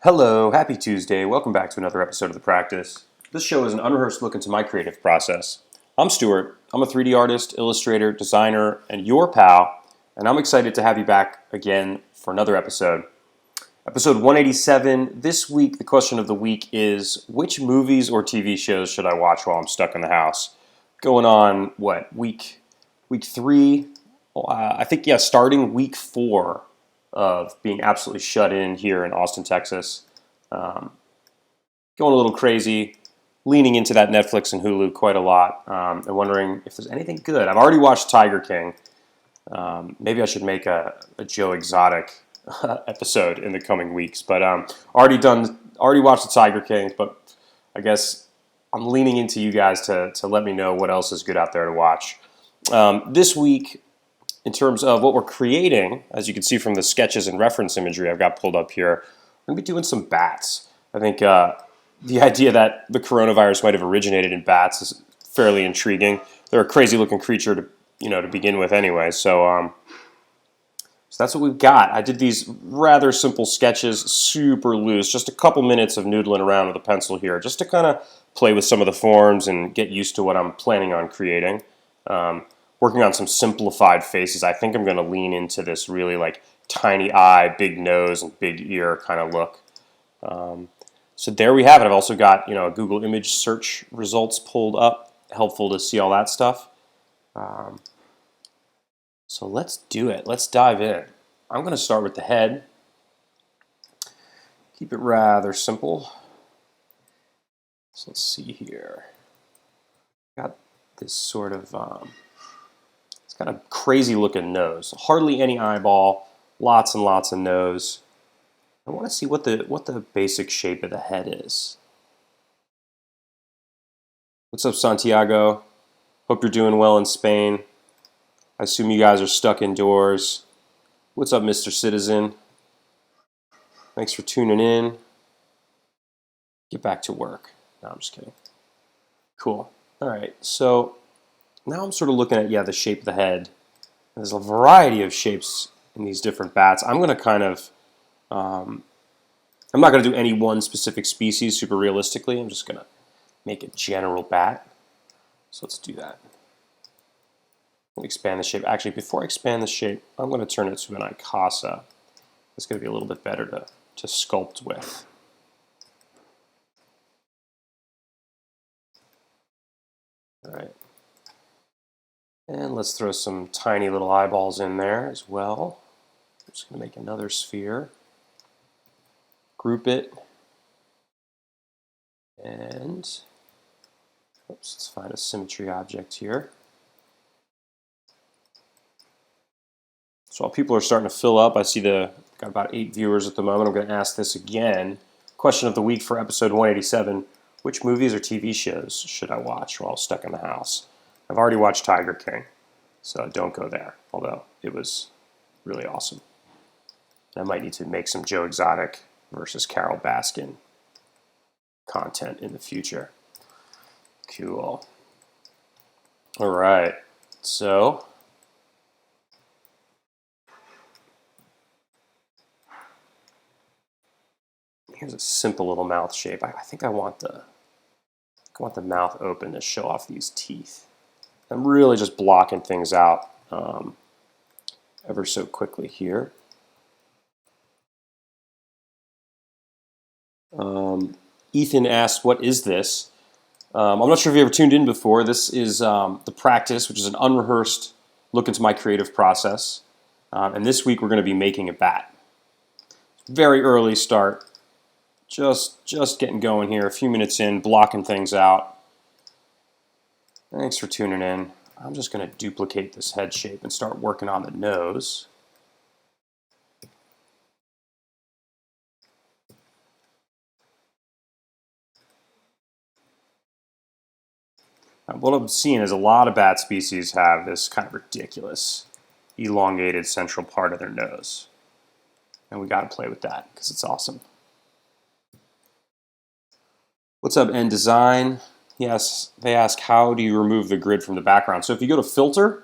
Hello, happy Tuesday. Welcome back to another episode of The Practice. This show is an unrehearsed look into my creative process. I'm Stuart. I'm a 3D artist, illustrator, designer, and your pal, and I'm excited to have you back again for another episode. Episode 187. This week, the question of the week is, which movies or TV shows should I watch while I'm stuck in the house? Going on, week 3? Starting week 4 of being absolutely shut in here in Austin, Texas. Going a little crazy, leaning into that Netflix and Hulu quite a lot, and wondering if there's anything good. I've already watched Tiger King. Maybe I should make a Joe Exotic episode in the coming weeks. But already watched the Tiger King, but I guess I'm leaning into you guys to let me know what else is good out there to watch. This week, in terms of what we're creating, as you can see from the sketches and reference imagery I've got pulled up here, we're going to be doing some bats. I think the idea that the coronavirus might have originated in bats is fairly intriguing. They're a crazy-looking creature to begin with anyway. So that's what we've got. I did these rather simple sketches, super loose, just a couple minutes of noodling around with a pencil here, just to kind of play with some of the forms and get used to what I'm planning on creating. Working on some simplified faces. I think I'm going to lean into this really like tiny eye, big nose, and big ear kind of look. So there we have it. I've also got a Google image search results pulled up. Helpful to see all that stuff. So let's do it. Let's dive in. I'm going to start with the head. Keep it rather simple. So let's see here. Got this sort of it's got a crazy looking nose. Hardly any eyeball, lots and lots of nose. I want to see what the basic shape of the head is. What's up, Santiago? Hope you're doing well in Spain. I assume you guys are stuck indoors. What's up, Mr. Citizen? Thanks for tuning in. Get back to work. No, I'm just kidding. Cool. All right, so now I'm sort of looking at, the shape of the head. There's a variety of shapes in these different bats. I'm going to kind of, I'm not going to do any one specific species super realistically. I'm just going to make a general bat. So let's do that. I'm going to expand the shape. Actually, before I expand the shape, I'm going to turn it to an Icasa. It's going to be a little bit better to sculpt with. All right. And let's throw some tiny little eyeballs in there as well. I'm just going to make another sphere. Group it. And let's find a symmetry object here. So while people are starting to fill up, I see got about 8 viewers at the moment. I'm going to ask this again. Question of the week for episode 187. Which movies or TV shows should I watch while stuck in the house? I've already watched Tiger King, so don't go there, although it was really awesome. I might need to make some Joe Exotic versus Carol Baskin content in the future. Cool. All right, so here's a simple little mouth shape. I think I want the mouth open to show off these teeth. I'm really just blocking things out ever so quickly here. Ethan asked, what is this? I'm not sure if you ever tuned in before. This is The Practice, which is an unrehearsed look into my creative process. And this week we're going to be making a bat. Very early start. Just getting going here, a few minutes in, blocking things out. Thanks for tuning in. I'm just going to duplicate this head shape and start working on the nose. What I'm seeing is a lot of bat species have this kind of ridiculous, elongated central part of their nose. And we got to play with that because it's awesome. What's up, N Design? Yes, they ask, how do you remove the grid from the background? So if you go to Filter,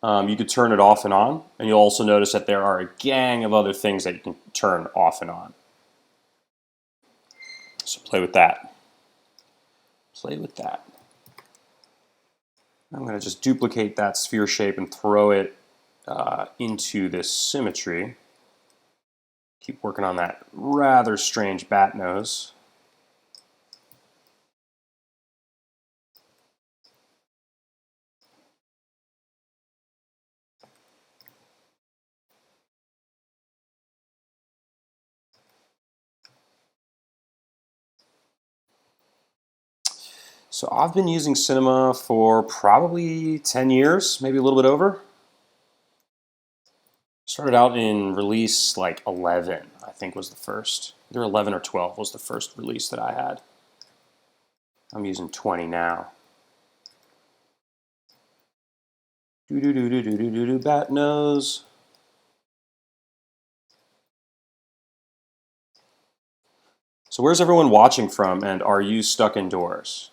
you could turn it off and on. And you'll also notice that there are a gang of other things that you can turn off and on. So play with that. Play with that. I'm going to just duplicate that sphere shape and throw it into this symmetry. Keep working on that rather strange bat nose. So I've been using Cinema for probably 10 years, maybe a little bit over. Started out in release like 11, I think was the first. Either 11 or 12 was the first release that I had. I'm using 20 now. Do bat nose. So where's everyone watching from, and are you stuck indoors?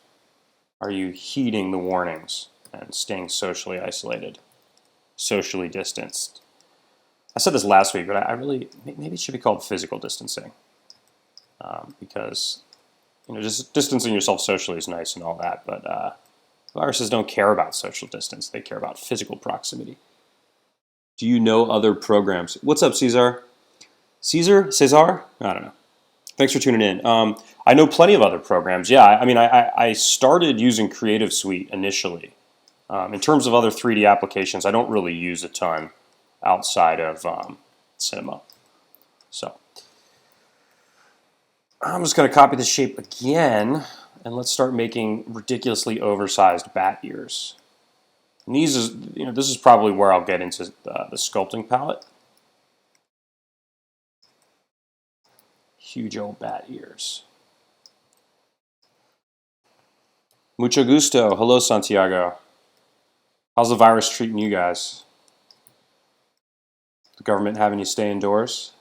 Are you heeding the warnings and staying socially isolated, socially distanced? I said this last week, but I really, maybe it should be called physical distancing, because just distancing yourself socially is nice and all that, but viruses don't care about social distance. They care about physical proximity. Do you know other programs? What's up, Cesar? Cesar? I don't know. Thanks for tuning in. I know plenty of other programs. Yeah, I mean, I started using Creative Suite initially. In terms of other 3D applications, I don't really use a ton outside of Cinema. So I'm just going to copy this shape again, and let's start making ridiculously oversized bat ears. And this is probably where I'll get into the sculpting palette. Huge old bat ears. Mucho gusto. Hello, Santiago. How's the virus treating you guys? The government having you stay indoors?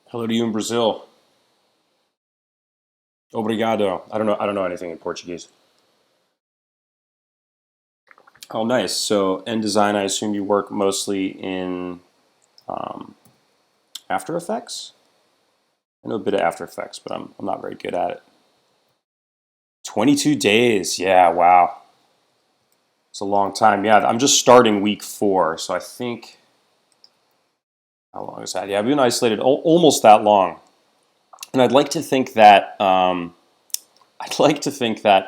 Hello to you in Brazil. Obrigado. I don't know anything in Portuguese. Oh, nice. So, design, I assume you work mostly in After Effects? I know a bit of After Effects, but I'm not very good at it. 22 days. Yeah, wow. It's a long time. Yeah, I'm just starting week 4, so I think, how long is that? Yeah, I've been isolated almost that long. And I'd like to think that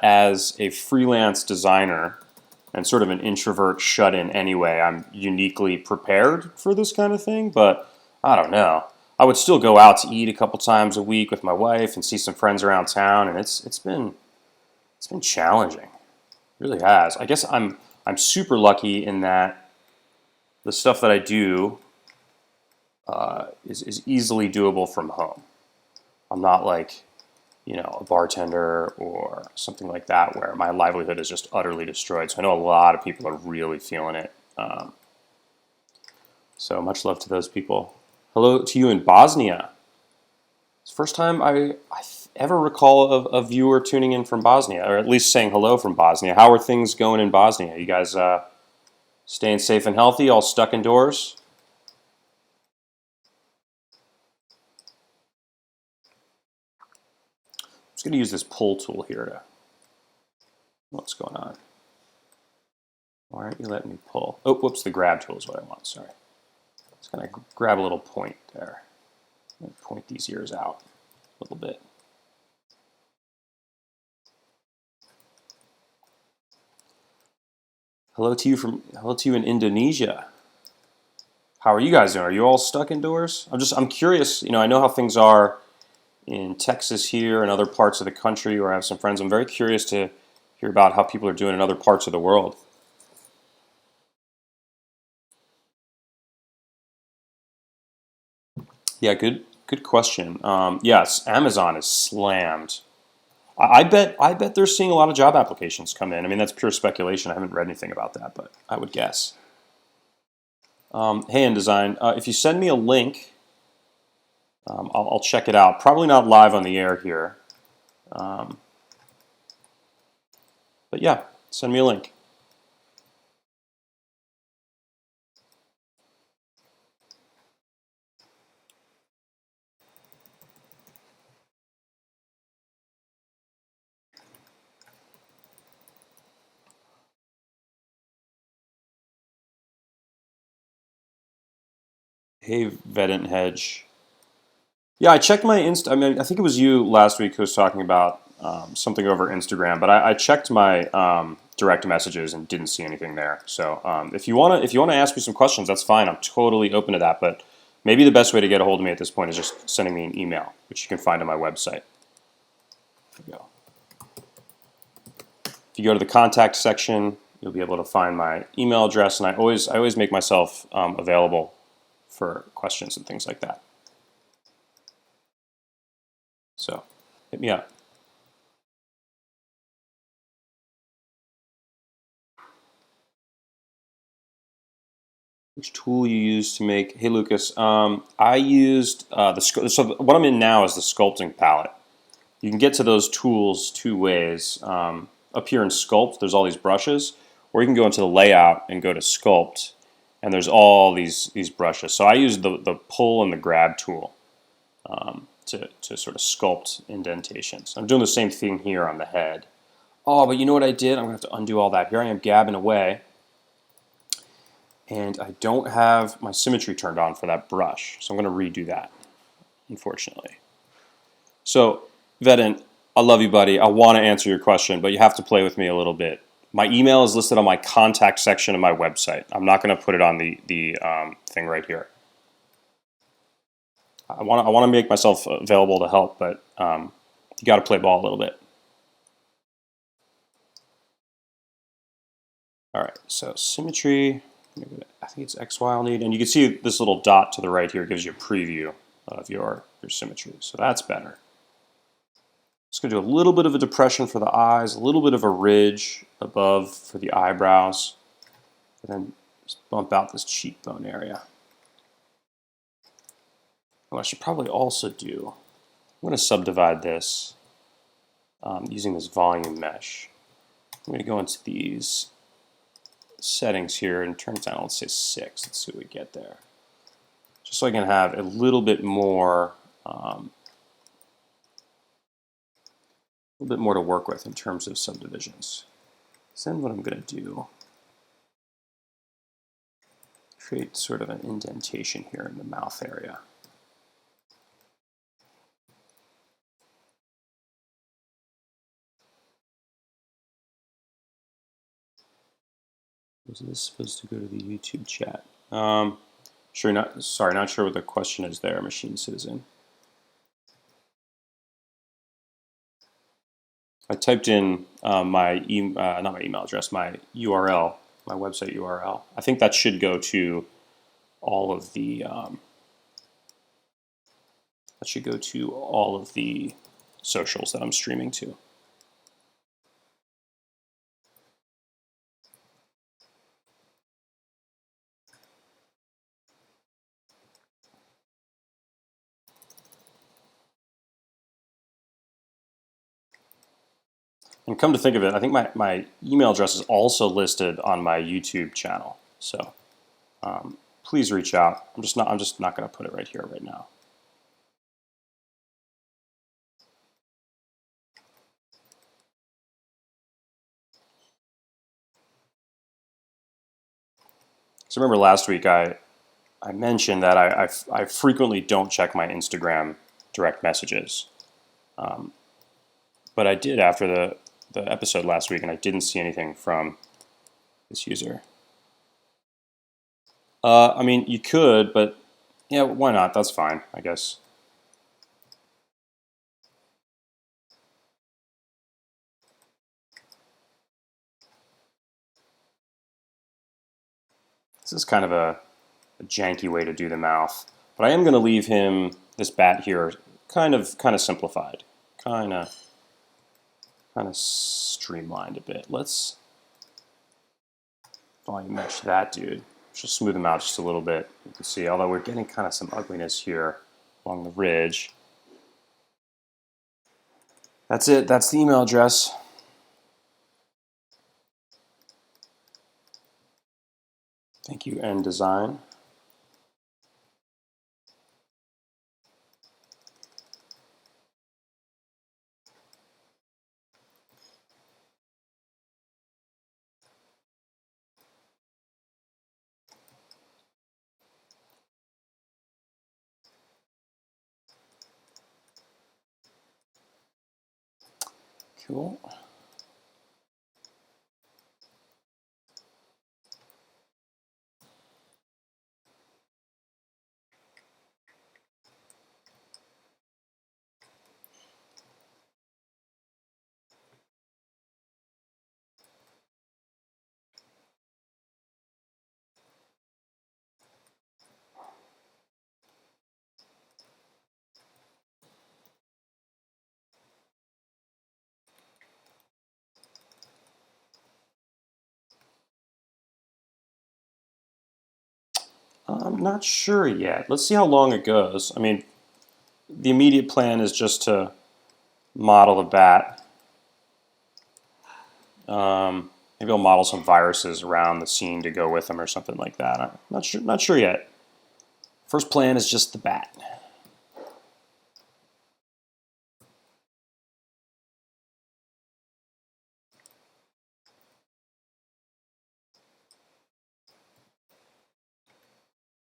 as a freelance designer and sort of an introvert shut-in anyway, I'm uniquely prepared for this kind of thing, but I don't know. I would still go out to eat a couple times a week with my wife and see some friends around town, and it's been challenging. It really has. I guess I'm super lucky in that the stuff that I do is easily doable from home. I'm not like a bartender or something like that where my livelihood is just utterly destroyed. So I know a lot of people are really feeling it. So much love to those people. Hello to you in Bosnia. It's the first time I ever recall a viewer tuning in from Bosnia, or at least saying hello from Bosnia. How are things going in Bosnia? You guys staying safe and healthy, all stuck indoors? I'm just going to use this pull tool here to... What's going on? Why aren't you letting me pull? Oh, whoops, the grab tool is what I want, sorry. Just going to grab a little point there. Point these ears out a little bit. Hello to you in Indonesia. How are you guys doing? Are you all stuck indoors? I'm curious, I know how things are in Texas here and other parts of the country where I have some friends. I'm very curious to hear about how people are doing in other parts of the world. Yeah, good question. Yes, Amazon is slammed. I bet they're seeing a lot of job applications come in. I mean, that's pure speculation. I haven't read anything about that, but I would guess. Hey, InDesign, if you send me a link, I'll check it out. Probably not live on the air here. But yeah, send me a link. Hey, Vedant Hedge. Yeah, I checked my Inst. I mean, I think it was you last week who was talking about something over Instagram, but I checked my direct messages and didn't see anything there. So if you wanna ask me some questions, that's fine. I'm totally open to that. But maybe the best way to get a hold of me at this point is just sending me an email, which you can find on my website. There we go. If you go to the contact section, you'll be able to find my email address, and I always make myself available for questions and things like that. So hit me up. Which tool you use to make? Hey Lucas, I used so what I'm in now is the sculpting palette. You can get to those tools two ways. Up here in Sculpt, there's all these brushes, or you can go into the layout and go to Sculpt, and there's all these brushes. So I use the pull and the grab tool to sort of sculpt indentations. I'm doing the same thing here on the head. Oh, but you know what I did? I'm gonna have to undo all that. Here I am gabbing away, and I don't have my symmetry turned on for that brush, so I'm going to redo that, unfortunately. So, Vedant, I love you, buddy. I want to answer your question, but you have to play with me a little bit. My email is listed on my contact section of my website. I'm not going to put it on the thing right here. I want to make myself available to help, but you got to play ball a little bit. All right, so symmetry. I think it's XY I'll need, and you can see this little dot to the right here gives you a preview of your symmetry, so that's better. Just going to do a little bit of a depression for the eyes, a little bit of a ridge above for the eyebrows, and then just bump out this cheekbone area. What I should probably also do, I'm going to subdivide this using this volume mesh. I'm going to go into these settings here and turn it down, let's say 6. Let's see what we get there. Just so I can have a little bit more to work with in terms of subdivisions. So then what I'm going to do, create sort of an indentation here in the mouth area. Was this supposed to go to the YouTube chat? Not sure what the question is there, Machine Citizen. I typed in not my email address, my URL, my website URL. I think that should go to all of the socials that I'm streaming to. And come to think of it, I think my email address is also listed on my YouTube channel. So please reach out. I'm just not going to put it right here right now. So remember last week I mentioned that I frequently don't check my Instagram direct messages, but I did after the episode last week, and I didn't see anything from this user. I mean, you could, but yeah, why not? That's fine, I guess. This is kind of a janky way to do the mouth, but I am going to leave him this bat here kind of simplified, kind of streamlined a bit. Let's volume mesh that dude. Just smooth him out just a little bit. You can see, although we're getting kind of some ugliness here along the ridge. That's it. That's the email address. Thank you, N Design. Cool. I'm not sure yet. Let's see how long it goes. I mean, the immediate plan is just to model the bat. Maybe I'll model some viruses around the scene to go with them or something like that. I'm not sure yet. First plan is just the bat.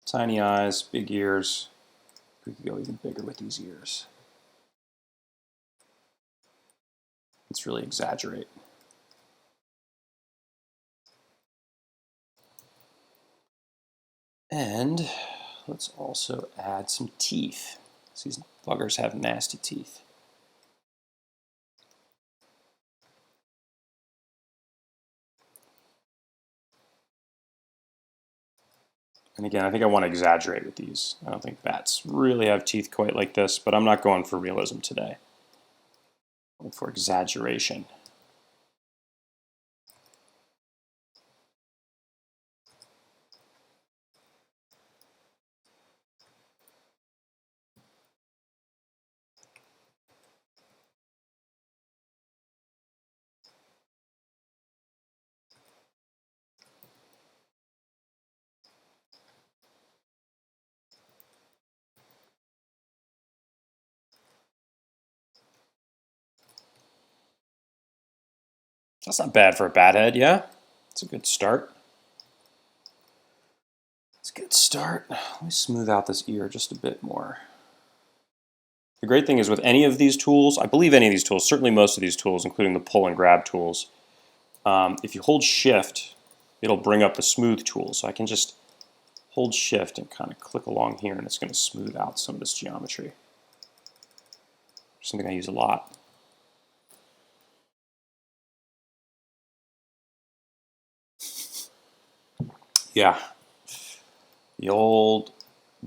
Tiny eyes, big ears. We could go even bigger with these ears. Let's really exaggerate. And let's also add some teeth. These buggers have nasty teeth. And again, I think I want to exaggerate with these. I don't think bats really have teeth quite like this, but I'm not going for realism today. I'm going for exaggeration. That's not bad for a bat head, yeah? It's a good start. It's a good start. Let me smooth out this ear just a bit more. The great thing is with any of these tools, I believe any of these tools, certainly most of these tools, including the pull and grab tools, if you hold shift, it'll bring up the smooth tool. So I can just hold shift and kind of click along here and it's going to smooth out some of this geometry. Something I use a lot. Yeah, the old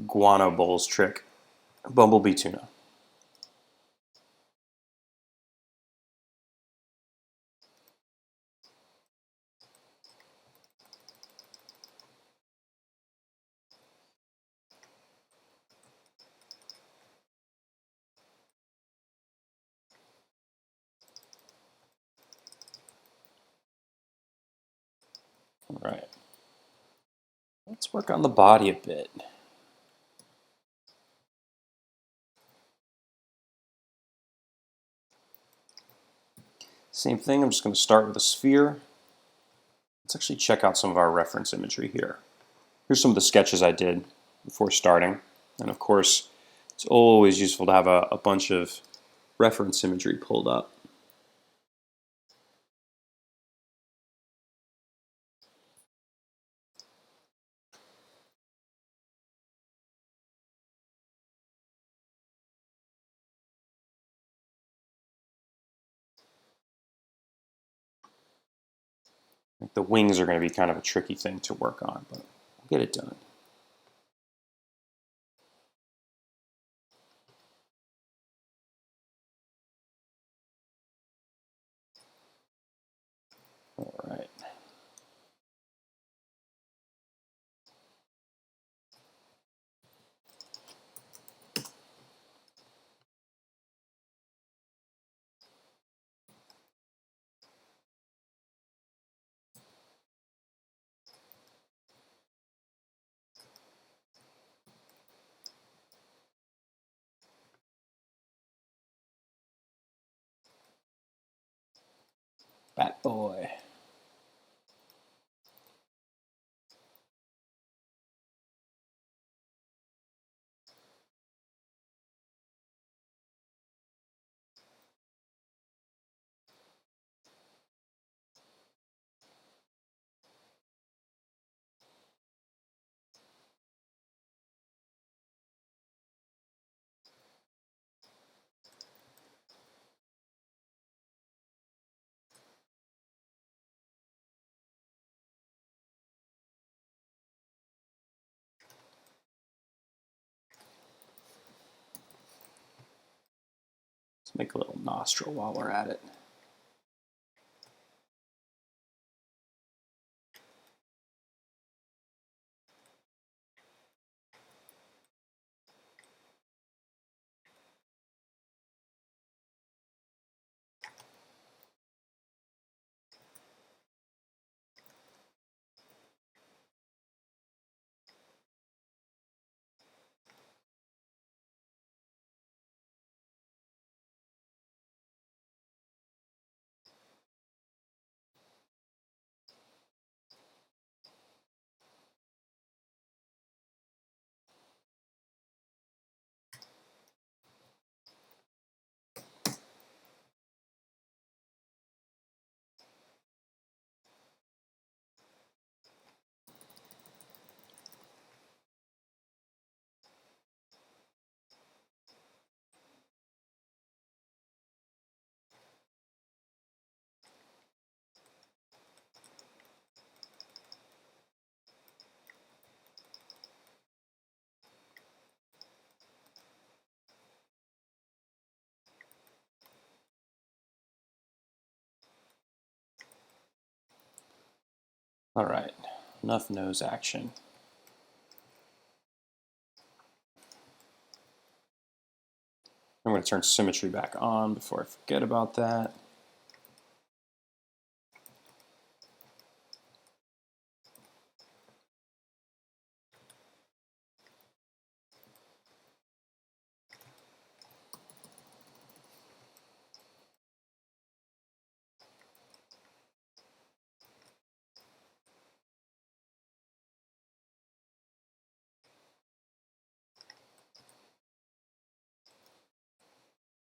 guano bowls trick, bumblebee tuna. All right, let's work on the body a bit. Same thing, I'm just going to start with a sphere. Let's actually check out some of our reference imagery here. Here's some of the sketches I did before starting. And of course, it's always useful to have a bunch of reference imagery pulled up. The wings are going to be kind of a tricky thing to work on, but we'll get it done. All right. Bat boy. Let's make a little nostril while we're at it. All right, enough nose action. I'm going to turn symmetry back on before I forget about that.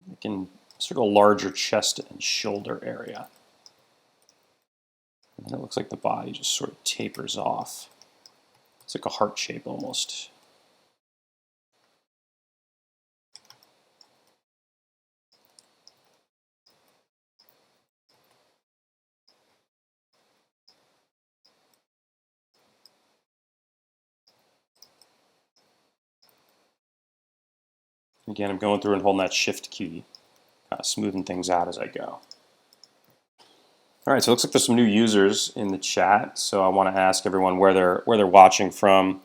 Making sort of a larger chest and shoulder area. And then it looks like the body just sort of tapers off. It's like a heart shape almost. Again, I'm going through and holding that shift key, kind of smoothing things out as I go. All right, so it looks like there's some new users in the chat. So I want to ask everyone where they're watching from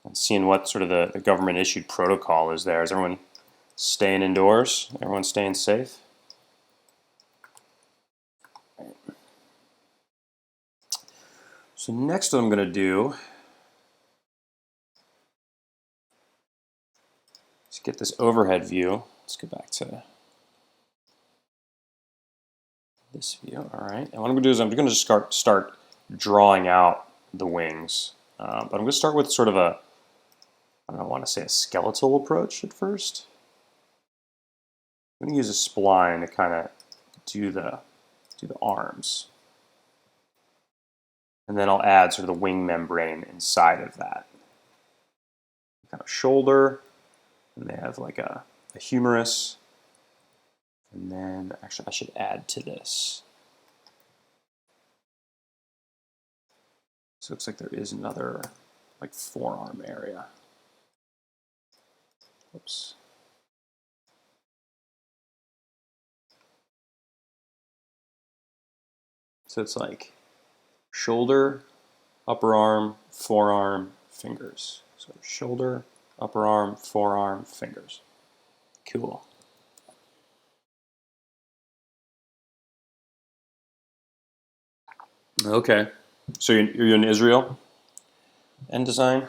and seeing what sort of the government issued protocol is there. Is everyone staying indoors? Everyone staying safe? So next what I'm going to do is get this overhead view. Let's go back to this view. All right, and what I'm going to do is I'm going to just start drawing out the wings. But I'm going to start with sort of a, I don't want to say a skeletal approach at first. I'm going to use a spline to kind of do the arms. And then I'll add sort of the wing membrane inside of that. Kind of shoulder, and they have like a humerus. And then, actually, I should add to this. So it looks like there is another like forearm area. Oops. So it's like shoulder, upper arm, forearm, fingers. So shoulder, upper arm, forearm, fingers. Cool. Okay. So you're in Israel and design?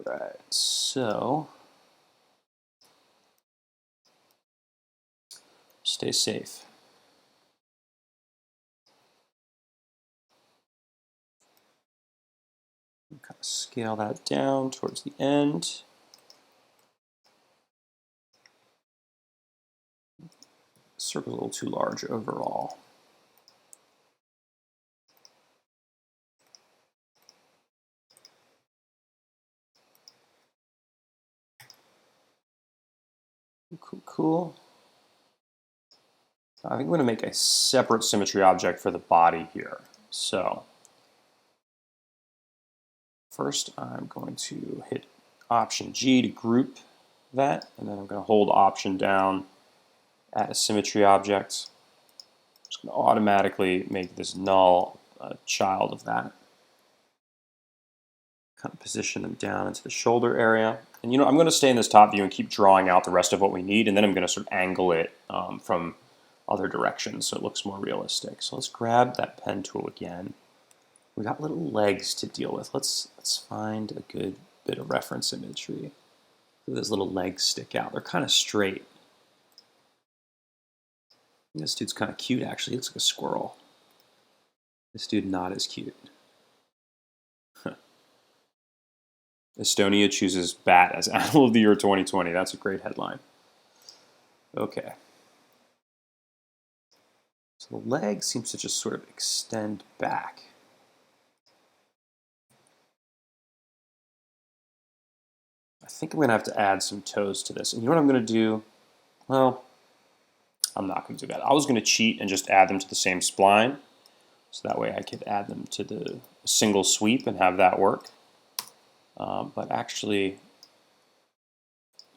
Right. So stay safe. Kind of scale that down towards the end. Circle's a little too large overall. Cool, cool. I think I'm going to make a separate symmetry object for the body here. So first I'm going to hit Option G to group that, and then I'm going to hold Option down, add a symmetry object. I'm just going to automatically make this null a child of that. Kind of position them down into the shoulder area. And I'm going to stay in this top view and keep drawing out the rest of what we need, and then I'm going to sort of angle it from other directions so it looks more realistic. So let's grab that pen tool again. We got little legs to deal with. Let's find a good bit of reference imagery. Those little legs stick out. They're kind of straight. This dude's kind of cute, actually. He looks like a squirrel. This dude not as cute. Estonia chooses bat as Animal of the Year 2020. That's a great headline. Okay. So the leg seems to just sort of extend back. I think I'm going to have to add some toes to this. And you know what I'm going to do? Well, I'm not going to do that. I was going to cheat and just add them to the same spline. So that way I could add them to the single sweep and have that work. But actually,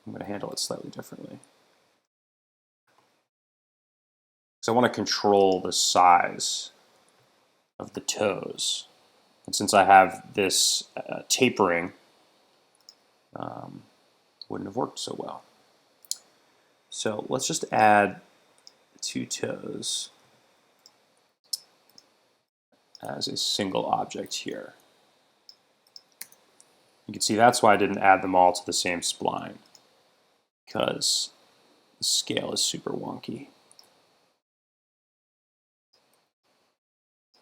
I'm going to handle it slightly differently. So I want to control the size of the toes. And since I have this tapering, wouldn't have worked so well. So let's just add 2 toes as a single object here. You can see that's why I didn't add them all to the same spline, because the scale is super wonky.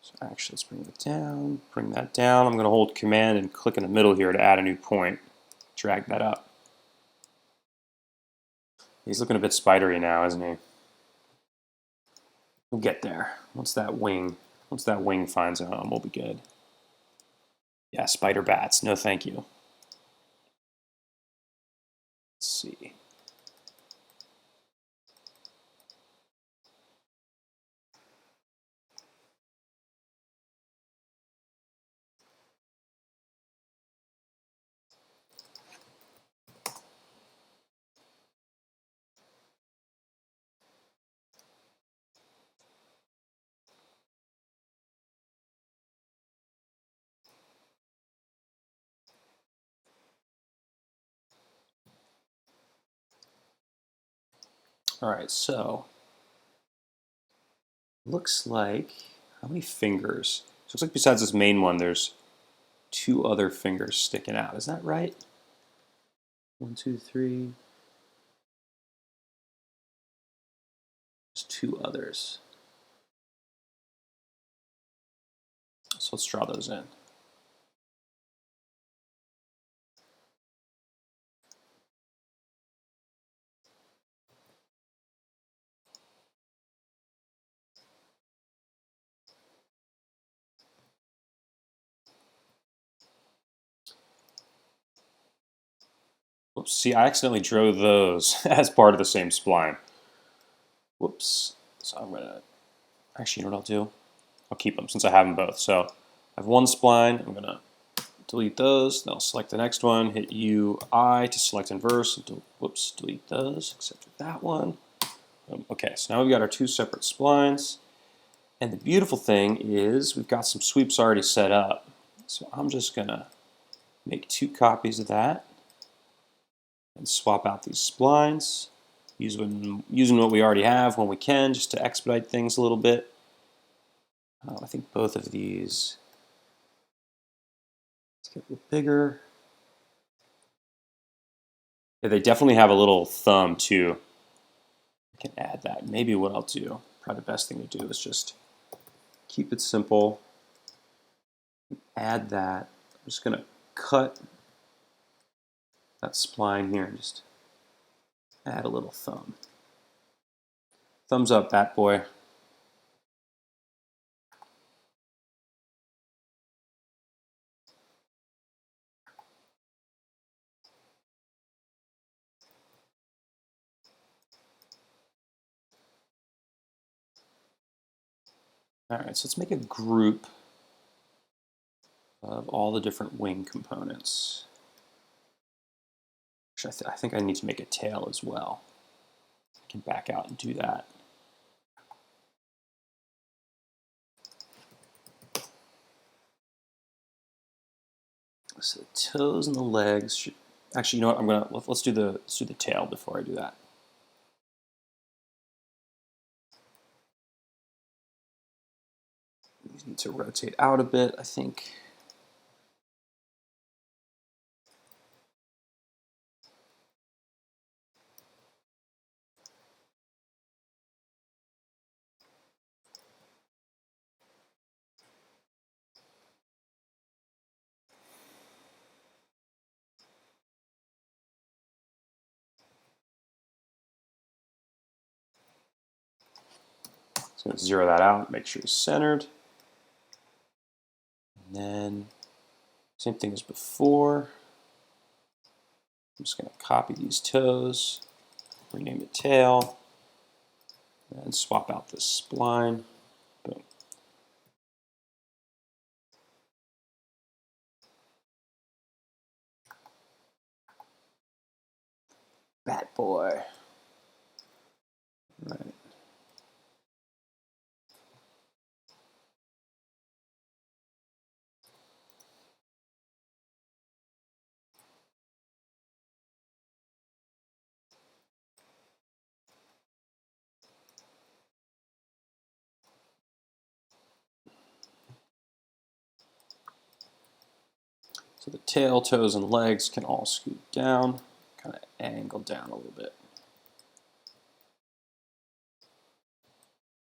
So actually, let's bring that down. I'm going to hold Command and click in the middle here to add a new point. Drag that up. He's looking a bit spidery now, isn't he? We'll get there. Once that wing finds a home, we'll be good. Yeah, spider bats. No, thank you. Let's see. All right, so looks like, how many fingers? So it looks like besides this main one, there's 2 other fingers sticking out. Is that right? 1, 2, 3. There's 2 others. So let's draw those in. Whoops, see, I accidentally drew those as part of the same spline. Whoops. So I'm going to, actually, you know what I'll do? I'll keep them since I have them both. So I have one spline. I'm going to delete those. Then I'll select the next one, hit UI to select inverse. Whoops, delete those, except for that one. Okay, so now we've got our 2 separate splines. And the beautiful thing is we've got some sweeps already set up. So I'm just going to make 2 copies of that and swap out these splines, using what we already have when we can, just to expedite things a little bit. I think both of these, let's get a little bigger. Yeah, they definitely have a little thumb too. I can add that. Maybe what I'll do, probably the best thing to do is just keep it simple. Add that. I'm just going to cut that spline here and just add a little thumb. Thumbs up, Bat Boy. All right, so let's make a group of all the different wing components. Actually, I think I need to make a tail as well. I can back out and do that. So the toes and the legs should, actually, you know what? Let's do the tail before I do that. These need to rotate out a bit, I think. So I'm going to zero that out, make sure it's centered. And then same thing as before. I'm just going to copy these toes, rename it tail, and swap out this spline. Boom. Bat boy. Right. So the tail, toes, and legs can all scoot down, kind of angle down a little bit.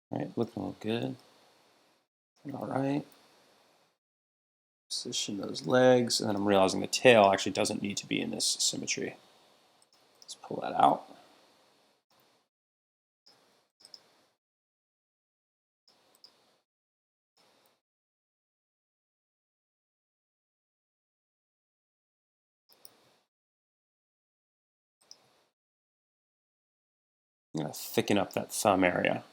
All right, looking all good. All right. Position those legs, and then I'm realizing the tail actually doesn't need to be in this symmetry. Let's pull that out. I'm going to thicken up that thumb area.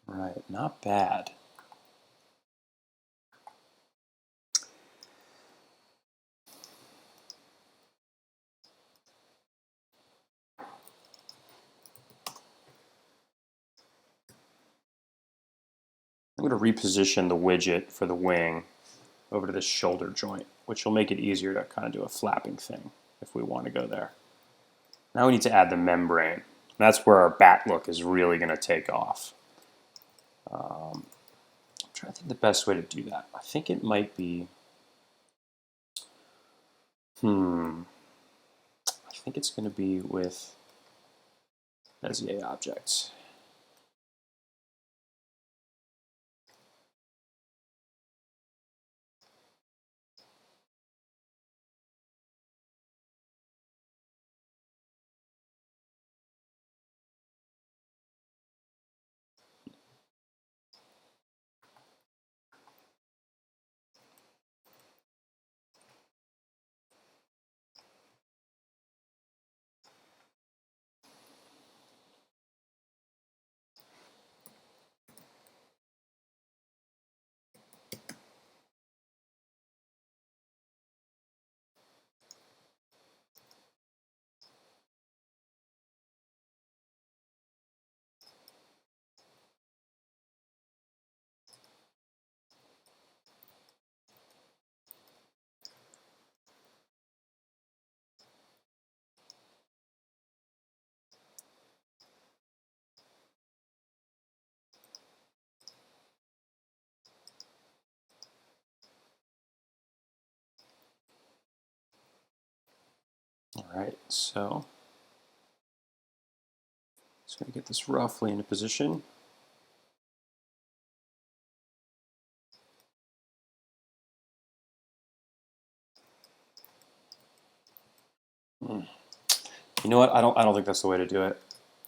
All right, not bad. I'm going to reposition the widget for the wing over to this shoulder joint, which will make it easier to kind of do a flapping thing if we want to go there. Now we need to add the membrane. That's where our bat look is really going to take off. I'm trying to think the best way to do that. I think it might be, I think it's going to be with Bezier objects. All right, so just going to get this roughly into position. You know what? I don't think that's the way to do it.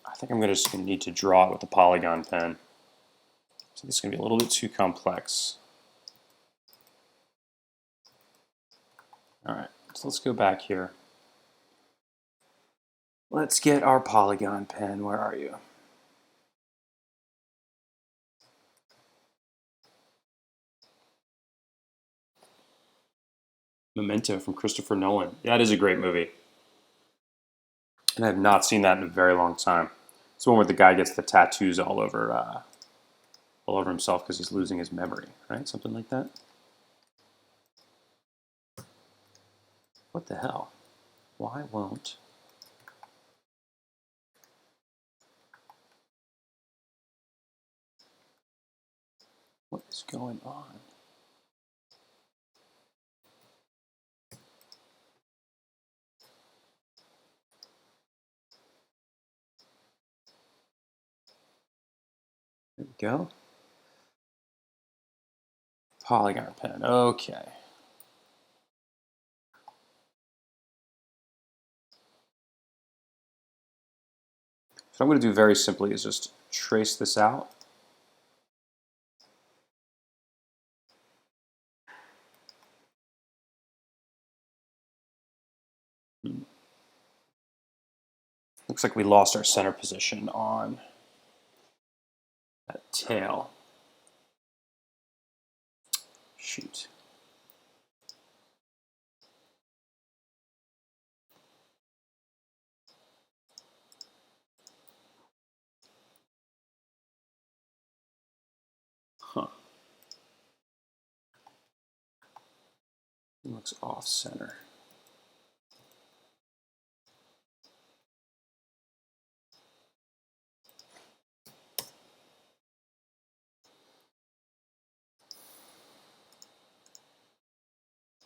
I think I'm just going to need to draw it with the polygon pen. So this is going to be a little bit too complex. All right, so let's go back here. Let's get our polygon pen. Where are you? Memento from Christopher Nolan. Yeah, it is a great movie. And I have not seen that in a very long time. It's the one where the guy gets the tattoos all over himself because he's losing his memory, right? Something like that. What the hell? Why won't... What is going on? There we go. Polygon pen. Okay. So what I'm going to do very simply is just trace this out. Looks like we lost our center position on that tail. Shoot. Huh. It looks off center.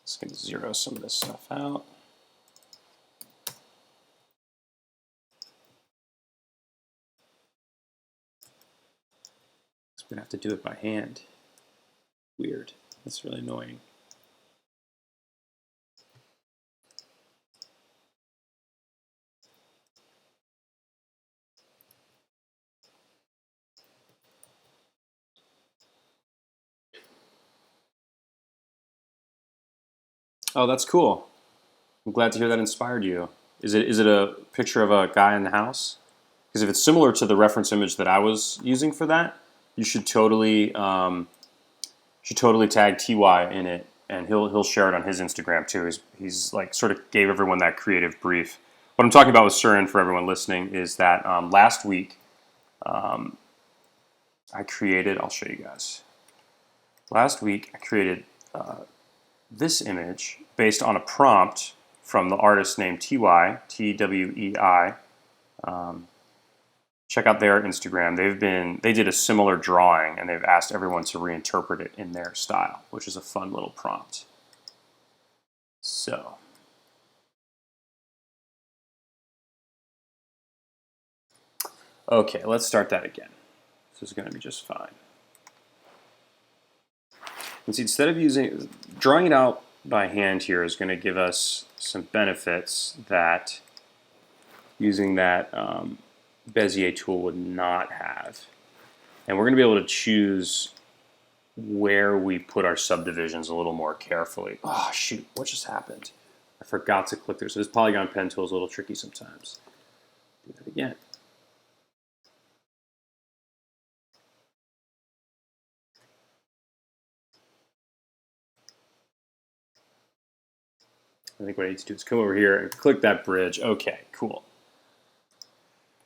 Just going to zero some of this stuff out. So we're going to have to do it by hand. Weird. That's really annoying. Oh, that's cool. I'm glad to hear that inspired you. Is it a picture of a guy in the house? Because if it's similar to the reference image that I was using for that, you should totally tag TY in it, and he'll share it on his Instagram too. He's like sort of gave everyone that creative brief. What I'm talking about with Surin for everyone listening is that last week I created. I'll show you guys. Last week I created this image based on a prompt from the artist named TY, TWEI. Check out their Instagram. They did a similar drawing, and they've asked everyone to reinterpret it in their style, which is a fun little prompt. So, okay, let's start that again. This is going to be just fine. And see, instead of drawing it out by hand here is going to give us some benefits that using that Bezier tool would not have. And we're going to be able to choose where we put our subdivisions a little more carefully. Oh, shoot, what just happened? I forgot to click there. So this polygon pen tool is a little tricky sometimes. Do that again. I think what I need to do is come over here and click that bridge. Okay, cool.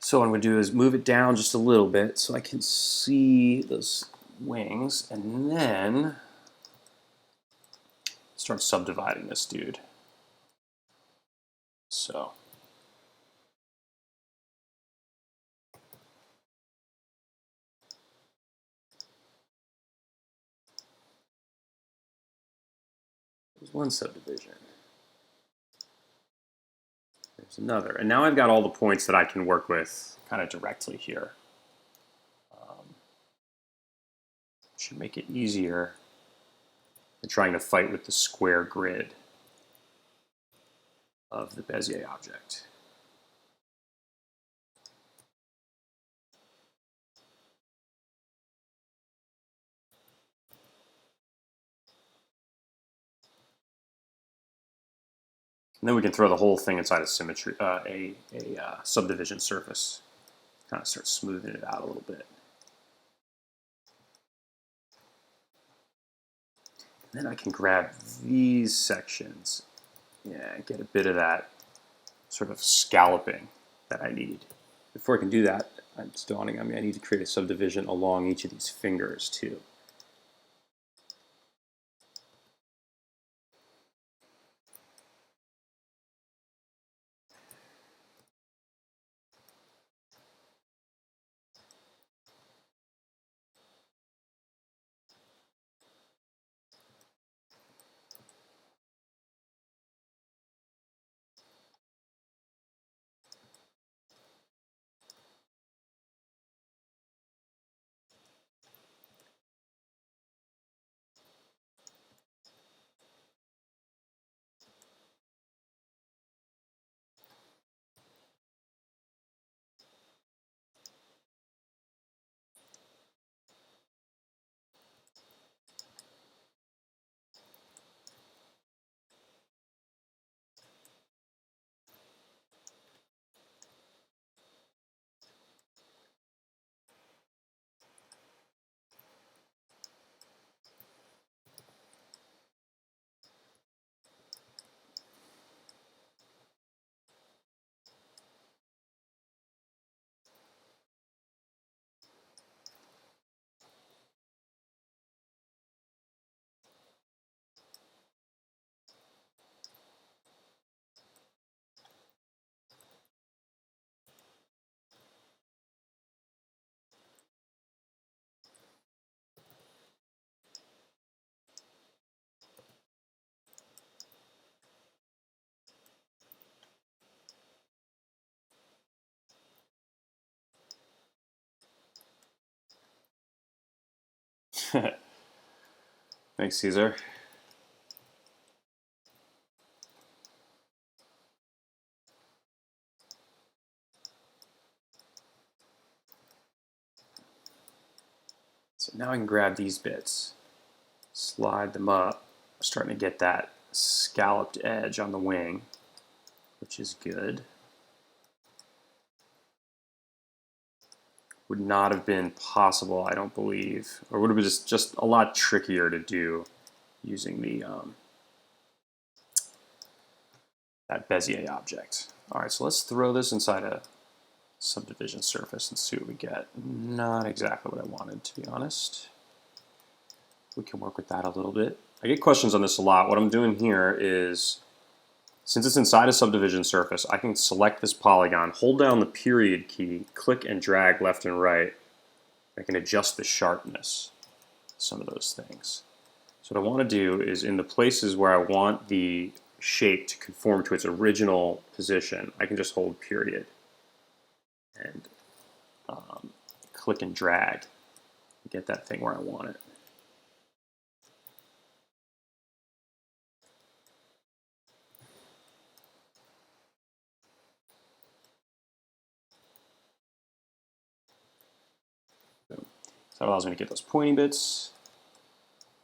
So what I'm going to do is move it down just a little bit so I can see those wings, and then start subdividing this dude. So there's one subdivision. There's another. And now I've got all the points that I can work with kind of directly here. Should make it easier than trying to fight with the square grid of the Bezier object. And then we can throw the whole thing inside a symmetry, subdivision surface. Kind of start smoothing it out a little bit. And then I can grab these sections, get a bit of that sort of scalloping that I need. Before I can do that, it's dawning on me I need to create a subdivision along each of these fingers too. Thanks, Caesar. So now I can grab these bits, slide them up. I'm starting to get that scalloped edge on the wing, which is good. Would not have been possible, I don't believe, or would have been just a lot trickier to do using the that Bezier object. All right, so let's throw this inside a subdivision surface and see what we get. Not exactly what I wanted, to be honest. We can work with that a little bit. I get questions on this a lot. What I'm doing here is, since it's inside a subdivision surface, I can select this polygon, hold down the period key, click and drag left and right. I can adjust the sharpness, some of those things. So what I want to do is, in the places where I want the shape to conform to its original position, I can just hold period and click and drag to get that thing where I want it. So that allows me to get those pointy bits.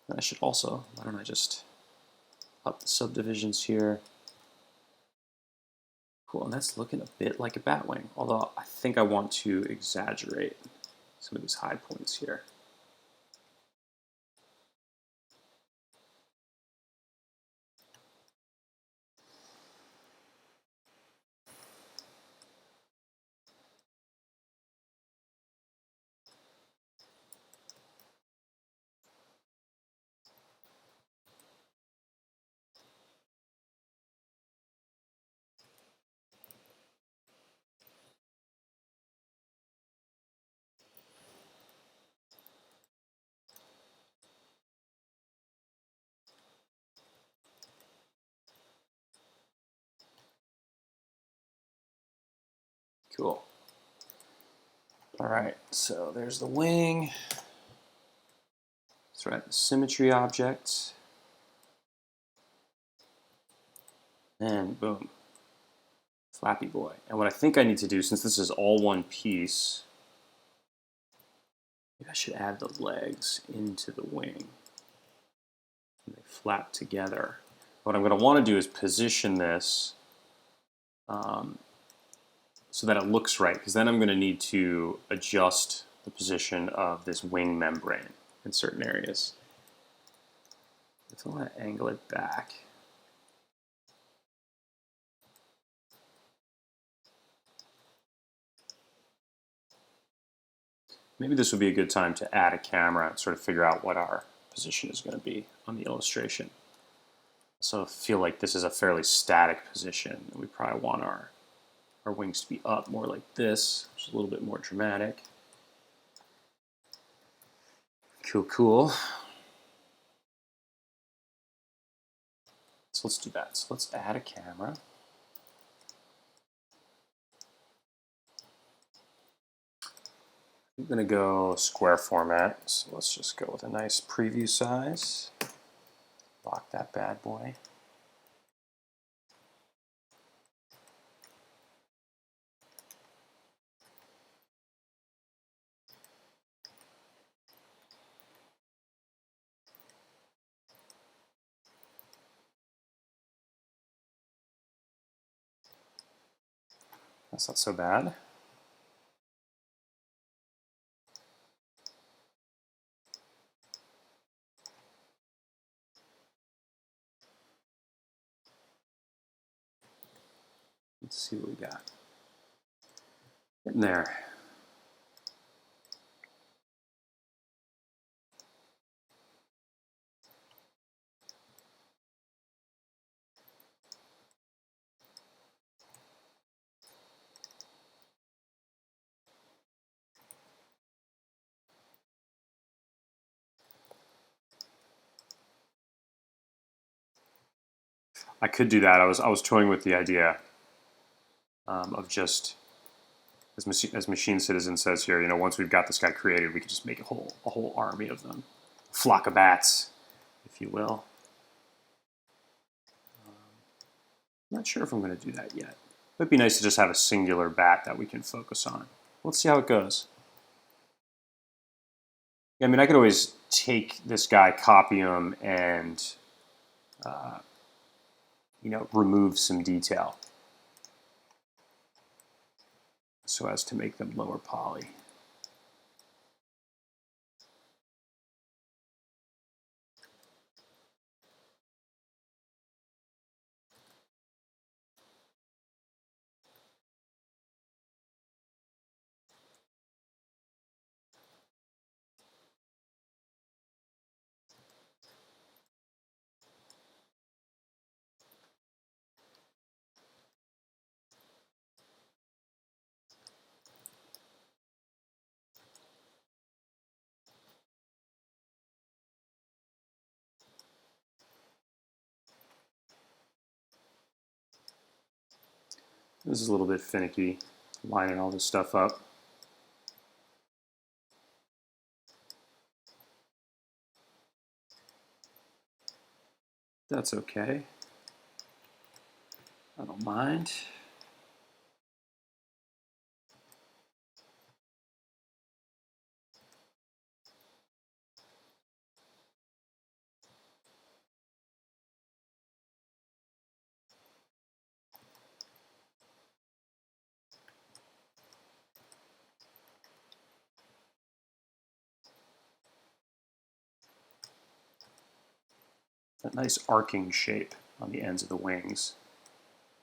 And I should also, why don't I just up the subdivisions here. Cool, and that's looking a bit like a bat wing, although I think I want to exaggerate some of these high points here. Cool. All right, so there's the wing. Let's write the symmetry object. And boom, Flappy Boy. And what I think I need to do, since this is all one piece, maybe I should add the legs into the wing. And they flap together. What I'm going to want to do is position this so that it looks right, because then I'm going to need to adjust the position of this wing membrane in certain areas. So I want to angle it back. Maybe this would be a good time to add a camera and sort of figure out what our position is going to be on the illustration. So I feel like this is a fairly static position, and we probably want our wings to be up more like this, which is a little bit more dramatic. Cool, cool. So let's do that. So let's add a camera. I'm going to go square format, so let's just go with a nice preview size. Lock that bad boy. That's not so bad. Let's see what we got. Getting there. I could do that. I was toying with the idea of just, as Machine Citizen says here, you know, once we've got this guy created, we could just make a whole army of them, flock of bats, if you will. I'm not sure if I'm going to do that yet. It would be nice to just have a singular bat that we can focus on. Let's see how it goes. I mean, I could always take this guy, copy him, and you know, remove some detail so as to make them lower poly. This is a little bit finicky, lining all this stuff up. That's okay. I don't mind. That nice arcing shape on the ends of the wings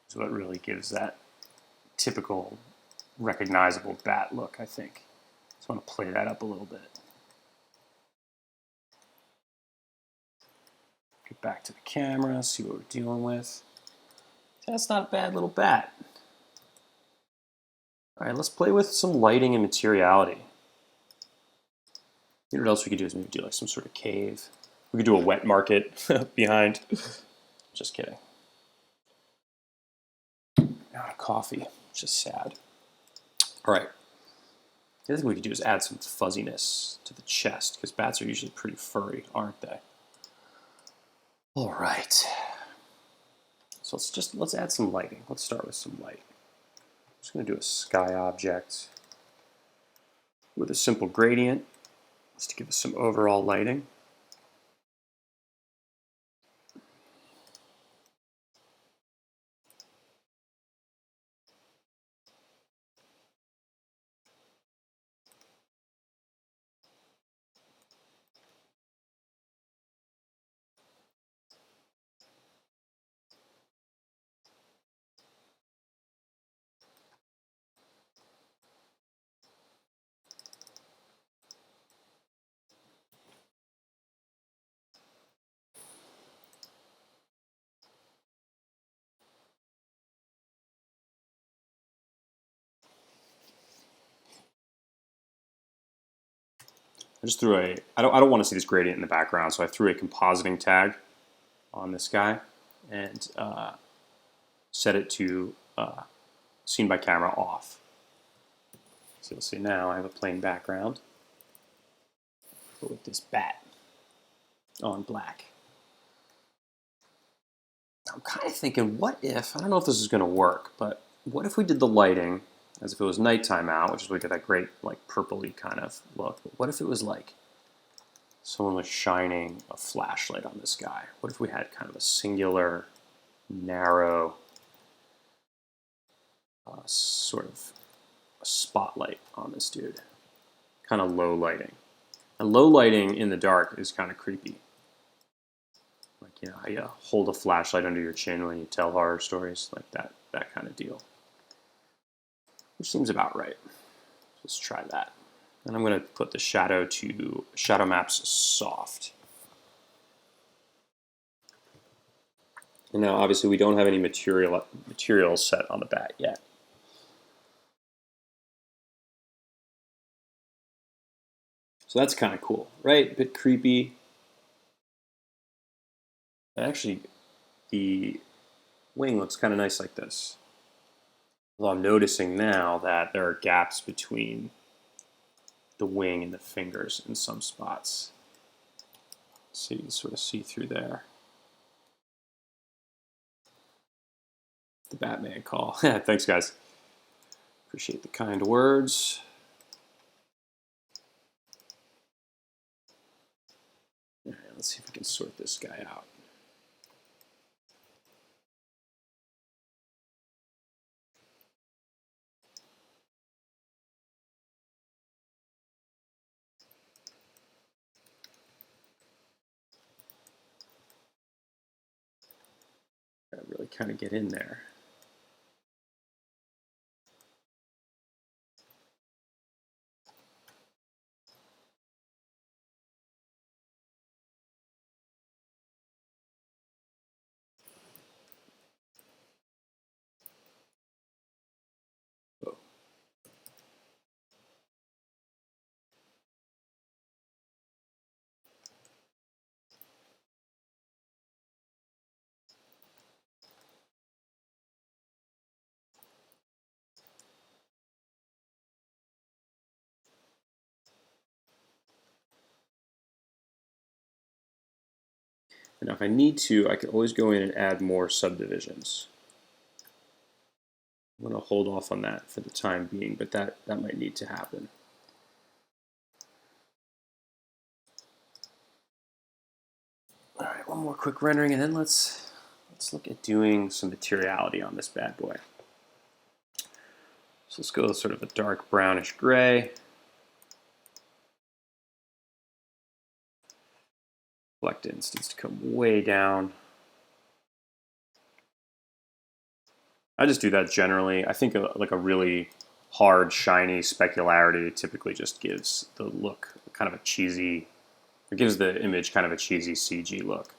is what really gives that typical recognizable bat look, I think. Just want to play that up a little bit. Get back to the camera, see what we're dealing with. That's not a bad little bat. All right, let's play with some lighting and materiality. You know what else we could do is maybe do like some sort of cave. We could do a wet market behind. Just kidding. Out of coffee, which is sad. All right. The other thing we could do is add some fuzziness to the chest, because bats are usually pretty furry, aren't they? All right. So let's add some lighting. Let's start with some light. I'm just going to do a sky object with a simple gradient, just to give us some overall lighting. I just threw I don't want to see this gradient in the background, so I threw a compositing tag on this guy and set it to scene by camera off. So you'll see now I have a plain background, but with this bat on black. I'm kind of thinking, what if, I don't know if this is going to work, but what if we did the lighting as if it was nighttime out, which is we get that great like purpley kind of look. But what if it was like someone was shining a flashlight on this guy? What if we had kind of a singular, narrow, sort of a spotlight on this dude? Kind of low lighting. And low lighting in the dark is kind of creepy. Like, you know, how you hold a flashlight under your chin when you tell horror stories, like that kind of deal. Which seems about right. Let's try that. And I'm going to put the shadow to shadow maps soft. And now obviously we don't have any material set on the bat yet. So that's kind of cool, right? A bit creepy. And actually, the wing looks kind of nice like this. Well, I'm noticing now that there are gaps between the wing and the fingers in some spots. So you can sort of see through there. The Batman call. Thanks, guys. Appreciate the kind words. All right, let's see if we can sort this guy out. Gotta really kind of get in there. And if I need to, I can always go in and add more subdivisions. I'm going to hold off on that for the time being, but that might need to happen. All right, one more quick rendering, and then let's look at doing some materiality on this bad boy. So let's go with sort of a dark brownish gray. Reflectance needs to come way down. I just do that generally. I think like a really hard, shiny specularity typically just gives the look kind of a cheesy, it gives the image kind of a cheesy CG look.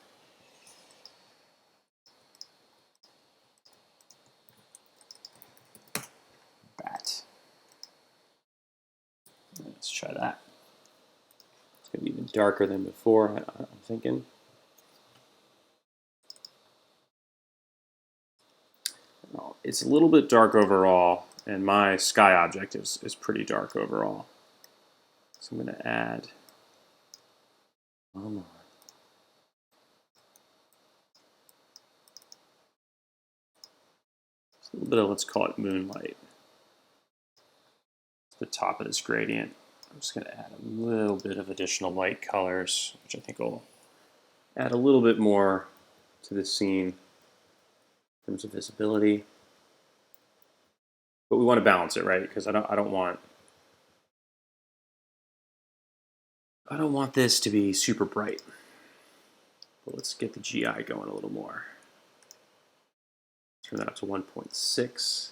Bat. Let's try that. It's going to be even darker than before, I'm thinking. It's a little bit dark overall, and my sky object is pretty dark overall. So I'm going to add one more. A little bit of, let's call it moonlight. At the top of this gradient. I'm just going to add a little bit of additional light colors, which I think will add a little bit more to the scene in terms of visibility. But we want to balance it, right? Because I don't want this to be super bright. But let's get the GI going a little more. Turn that up to 1.6.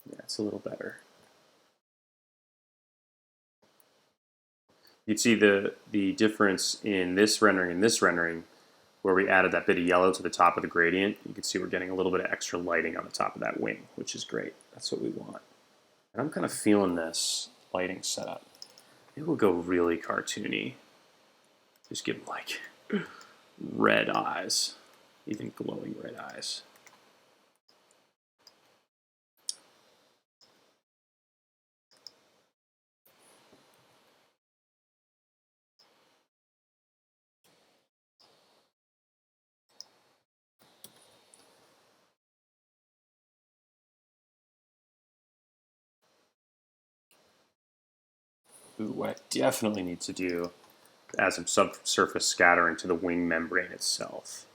Yeah, it's a little better. You'd see the difference in this rendering and this rendering where we added that bit of yellow to the top of the gradient, you can see we're getting a little bit of extra lighting on the top of that wing, which is great. That's what we want. And I'm kind of feeling this lighting setup. It will go really cartoony. Just give him like red eyes, even glowing red eyes. Ooh, what I definitely need to do is add some subsurface scattering to the wing membrane itself.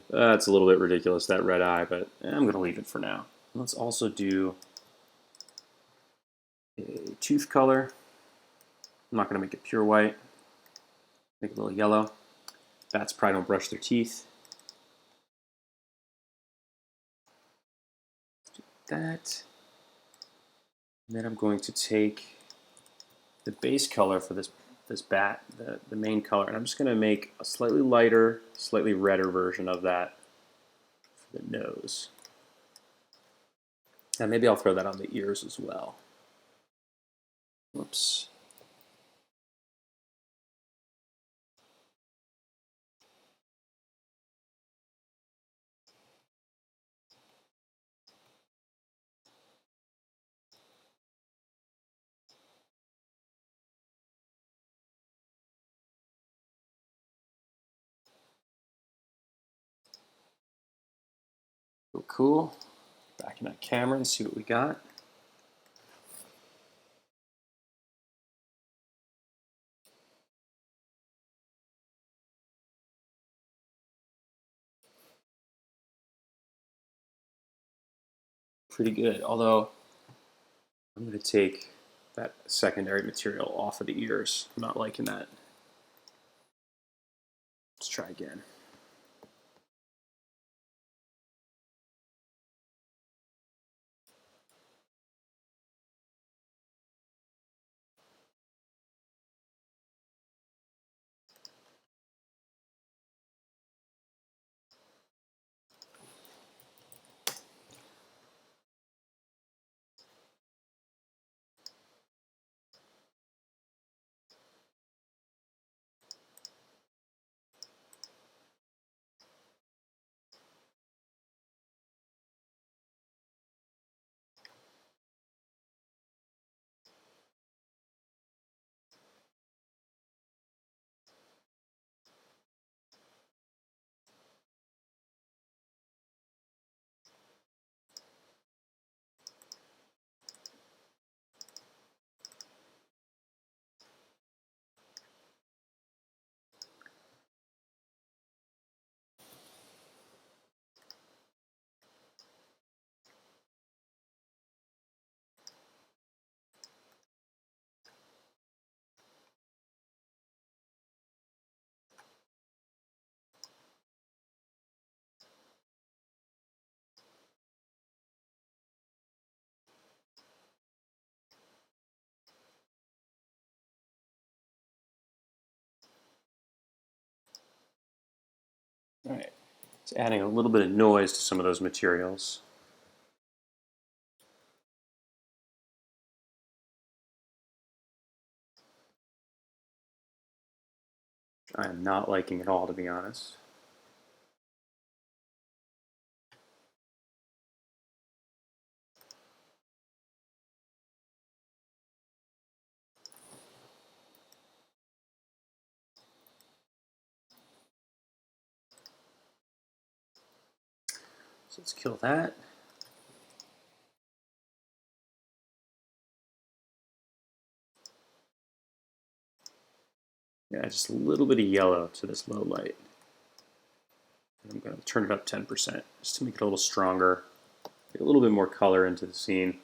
That's a little bit ridiculous, that red eye, but I'm going to leave it for now. Let's also do a tooth color. I'm not going to make it pure white. Make it a little yellow. Bats probably don't brush their teeth. Do that. And then I'm going to take the base color for this bat, the main color, and I'm just going to make a slightly lighter, slightly redder version of that for the nose. And maybe I'll throw that on the ears as well. Whoops. Cool. Back in that camera and see what we got. Pretty good, although I'm going to take that secondary material off of the ears. I'm not liking that. Let's try again. All right, it's adding a little bit of noise to some of those materials. I am not liking it all, to be honest. So let's kill that. Yeah, just a little bit of yellow to this low light. And I'm going to turn it up 10% just to make it a little stronger, get a little bit more color into the scene.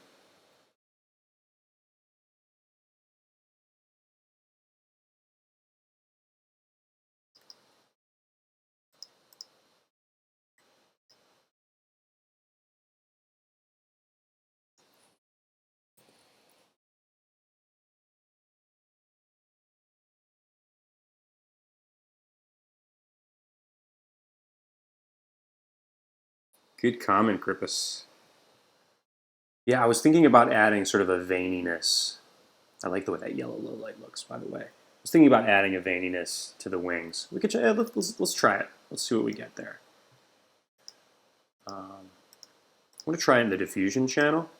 Good comment, Grippus. Yeah, I was thinking about adding sort of a veininess. I like the way that yellow low light looks, by the way. I was thinking about adding a veininess to the wings. We could try, let's try it. Let's see what we get there. I'm going to try it in the diffusion channel.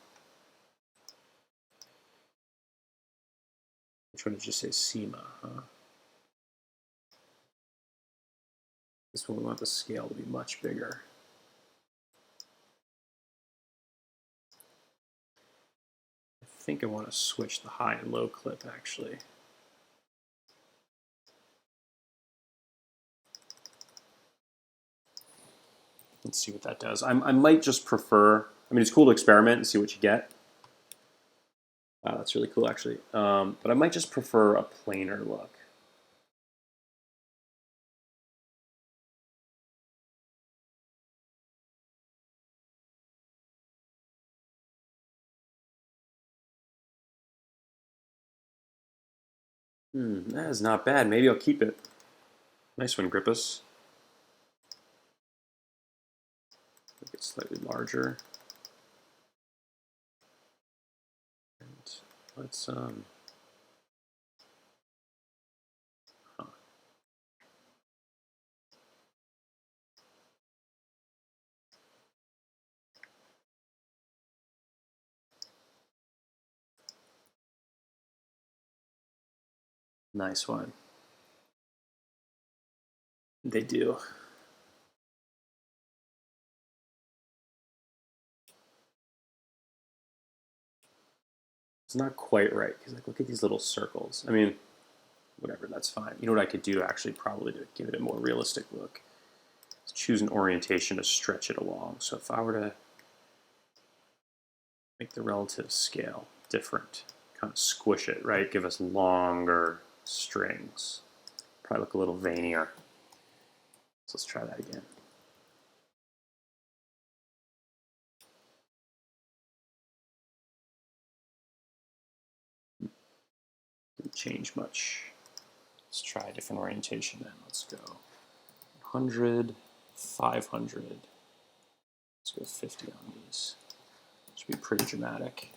Which one did you say? SEMA, huh? This one we want the scale to be much bigger. I think I want to switch the high and low clip, actually. Let's see what that does. I might just prefer, I mean, it's cool to experiment and see what you get. Wow, that's really cool, actually. But I might just prefer a plainer look. That is not bad. Maybe I'll keep it. Nice one, Grippus. Make it slightly larger. And let's nice one. They do. It's not quite right because like look at these little circles. I mean, whatever, that's fine. You know what I could do actually probably to give it a more realistic look? Is choose an orientation to stretch it along. So if I were to make the relative scale different, kind of squish it, right? Give us longer strings. Probably look a little veinier. So let's try that again. Didn't change much. Let's try a different orientation then. Let's go 100, 500. Let's go 50 on these. Should be pretty dramatic.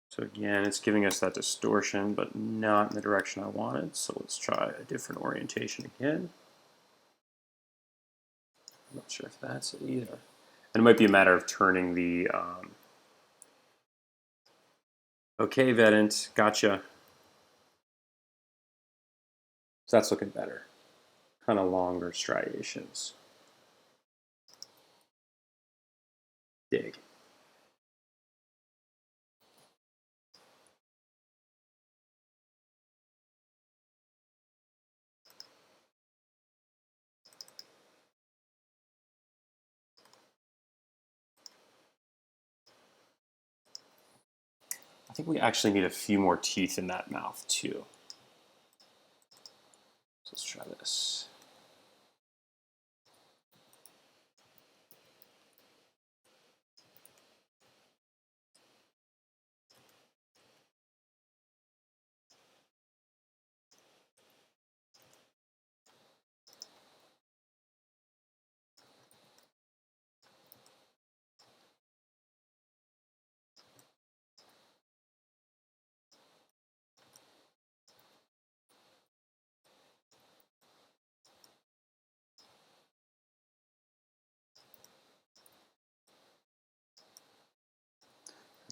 So again, it's giving us that distortion, but not in the direction I wanted. So let's try a different orientation again. I'm not sure if that's it either. And it might be a matter of turning the... Okay, Vedant, gotcha. So that's looking better. Kind of longer striations. Dig. I think we actually need a few more teeth in that mouth too. So let's try this.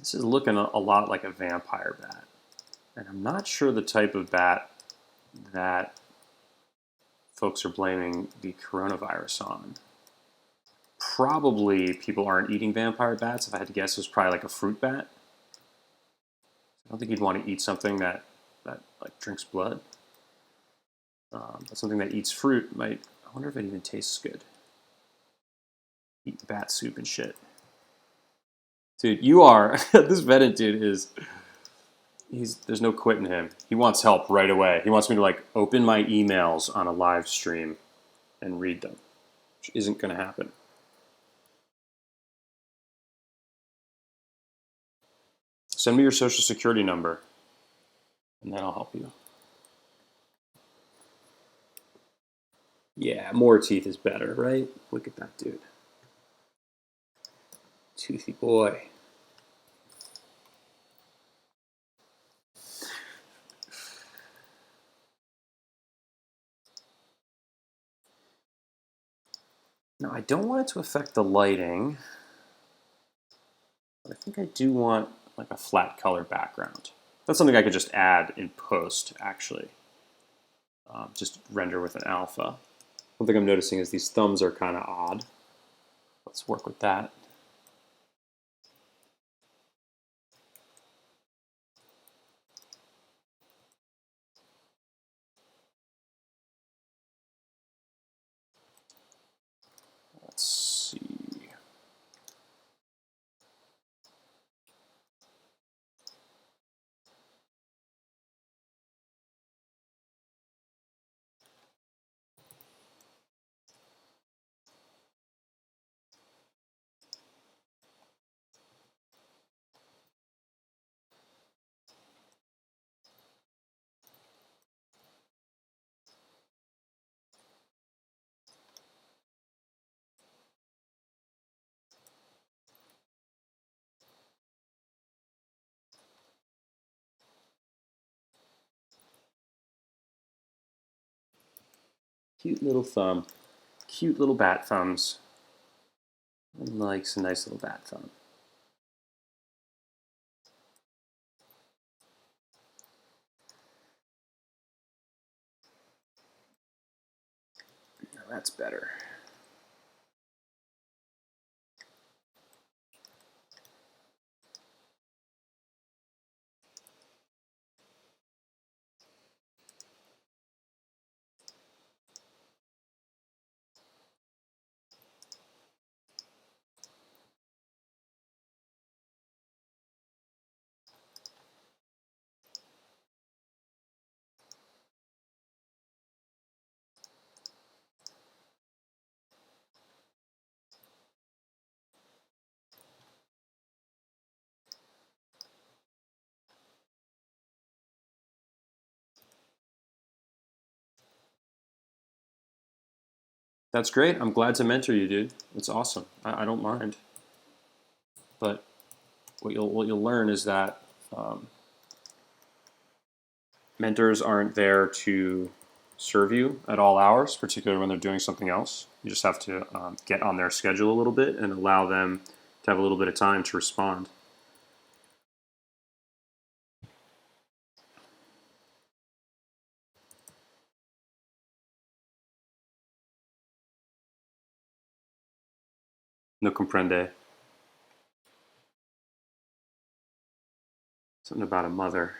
This is looking a lot like a vampire bat. And I'm not sure the type of bat that folks are blaming the coronavirus on. Probably people aren't eating vampire bats. If I had to guess, it was probably like a fruit bat. I don't think you'd want to eat something that like drinks blood. But something that eats fruit might. I wonder if it even tastes good. Eat bat soup and shit. Dude, you are this Venant dude is. There's no quitting him. He wants help right away. He wants me to like open my emails on a live stream and read them, which isn't going to happen. Send me your social security number, and then I'll help you. Yeah, more teeth is better, right? Look at that dude. Toothy boy. Now, I don't want it to affect the lighting, but I think I do want like a flat color background. That's something I could just add in post, actually. Just render with an alpha. One thing I'm noticing is these thumbs are kind of odd. Let's work with that. Let's see. Cute little thumb. Cute little bat thumbs. And likes a nice little bat thumb. Now that's better. That's great. I'm glad to mentor you, dude. It's awesome. I don't mind. But what you'll learn is that mentors aren't there to serve you at all hours, particularly when they're doing something else. You just have to get on their schedule a little bit and allow them to have a little bit of time to respond. No comprende. Something about a mother.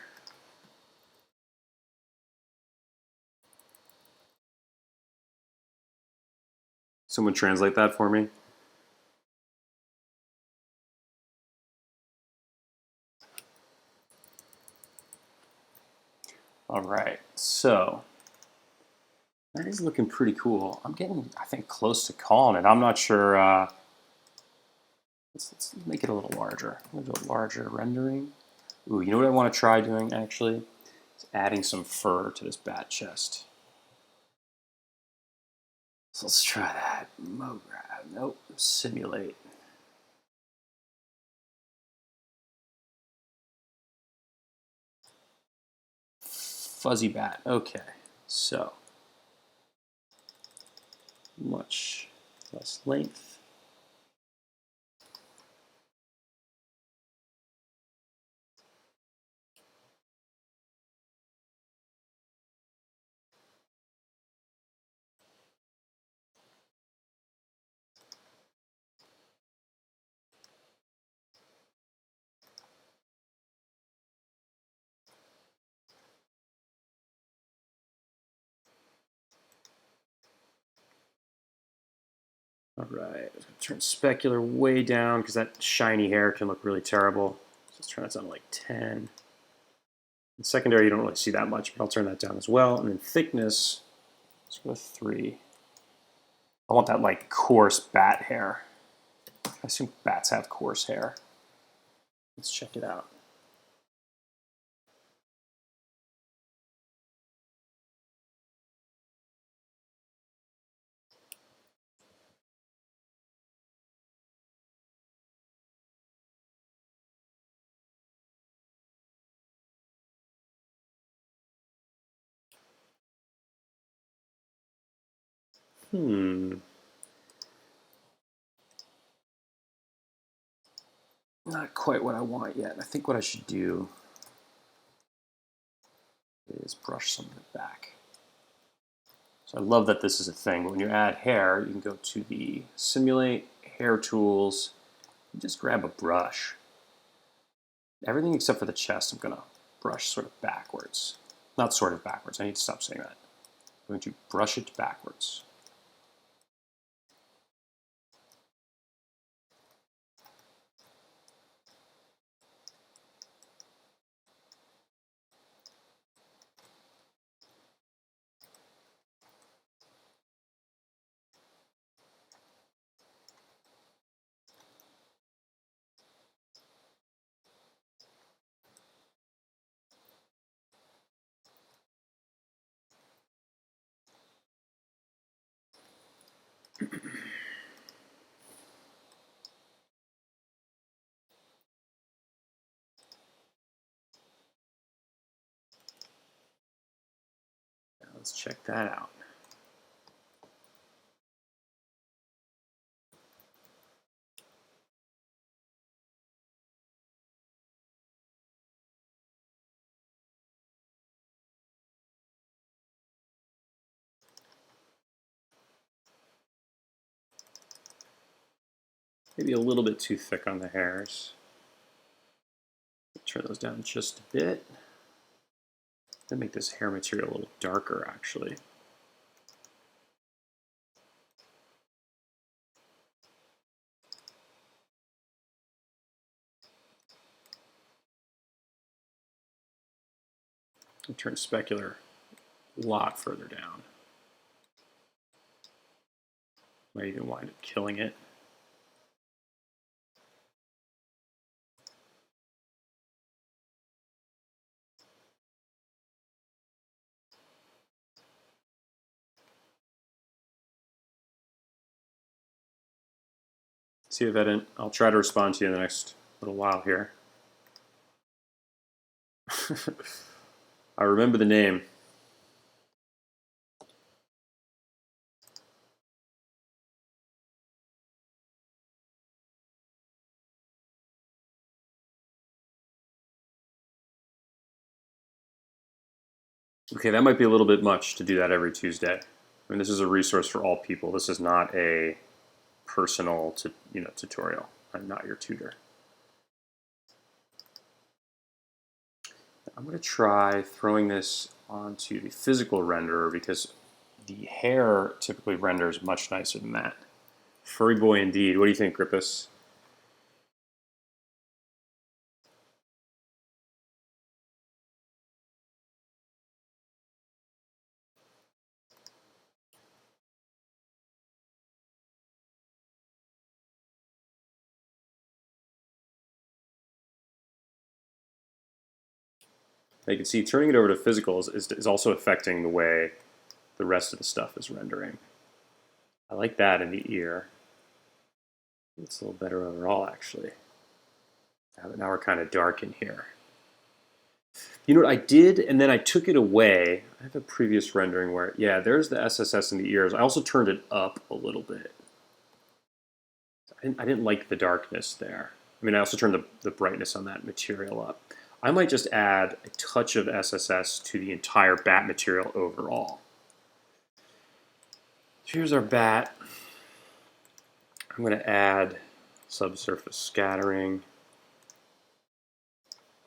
Someone translate that for me. All right, so that is looking pretty cool. I'm getting, I think, close to calling it. I'm not sure. Let's make it a little larger. A little larger rendering. Ooh, you know what I want to try doing actually? Is adding some fur to this bat chest. So let's try that. MoGraph. Nope. Simulate. Fuzzy bat. Okay. So much less length. All right, turn specular way down because that shiny hair can look really terrible. Let's turn that down to like 10. In secondary, you don't really see that much, but I'll turn that down as well. And then thickness, let's go with 3. I want that like coarse bat hair. I assume bats have coarse hair. Let's check it out. Not quite what I want yet. I think what I should do is brush some of it back. So I love that this is a thing, but when you add hair, you can go to the Simulate, Hair Tools, and just grab a brush. Everything except for the chest, I'm gonna brush sort of backwards. Not sort of backwards, I need to stop saying that. I'm going to brush it backwards. Now let's check that out. Maybe a little bit too thick on the hairs. Turn those down just a bit. Then make this hair material a little darker, actually. And turn specular a lot further down. Might even wind up killing it. See if that didn't. I'll try to respond to you in the next little while here. I remember the name. Okay, that might be a little bit much to do that every Tuesday. I mean, this is a resource for all people. This is not a personal tutorial. I'm not your tutor. I'm going to try throwing this onto the physical renderer because the hair typically renders much nicer than that. Furry boy indeed. What do you think, Grippus? Now you can see turning it over to physical is also affecting the way the rest of the stuff is rendering. I like that in the ear. It's a little better overall, actually. Now we're kind of dark in here. You know what I did, and then I took it away. I have a previous rendering where, yeah, there's the SSS in the ears. I also turned it up a little bit. I didn't like the darkness there. I mean, I also turned the brightness on that material up. I might just add a touch of SSS to the entire bat material overall. Here's our bat. I'm going to add subsurface scattering.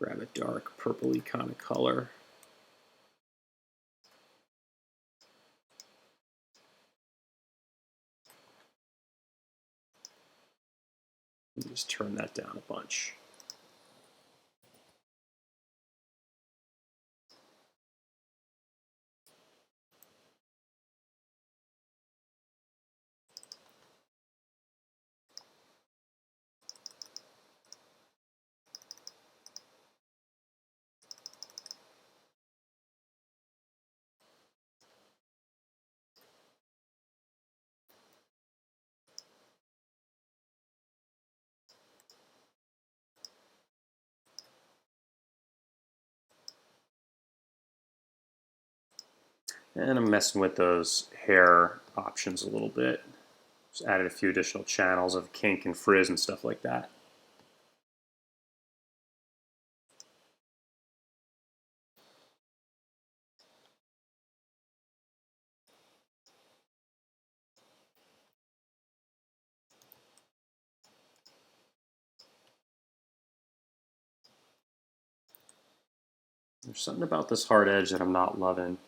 Grab a dark purpley kind of color. Just turn that down a bunch. And I'm messing with those hair options a little bit. Just added a few additional channels of kink and frizz and stuff like that. There's something about this hard edge that I'm not loving.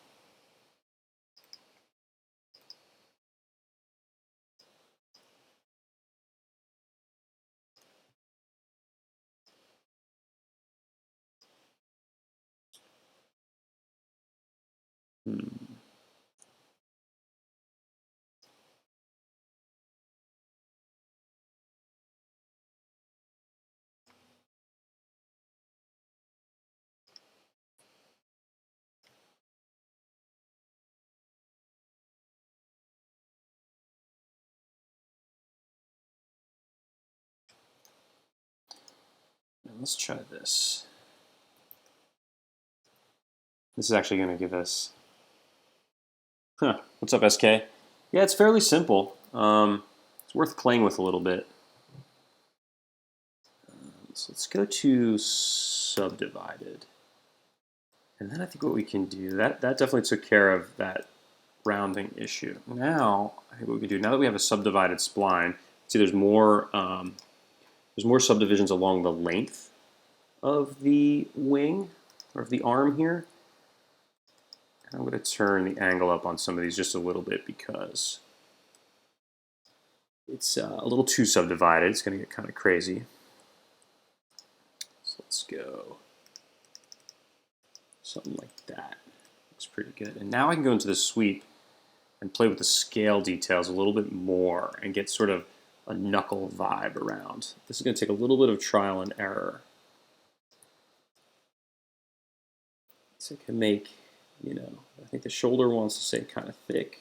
Let's try this. This is actually going to give us... What's up, SK? Yeah, it's fairly simple. It's worth playing with a little bit. So let's go to subdivided. And then I think what we can do, that definitely took care of that rounding issue. Now, I think what we can do, now that we have a subdivided spline, see there's more subdivisions along the length of the wing, or of the arm here. I'm going to turn the angle up on some of these just a little bit because it's a little too subdivided. It's going to get kind of crazy. So let's go something like that. Looks pretty good. And now I can go into the sweep and play with the scale details a little bit more and get sort of a knuckle vibe around. This is going to take a little bit of trial and error. So I can make, I think the shoulder wants to stay kind of thick.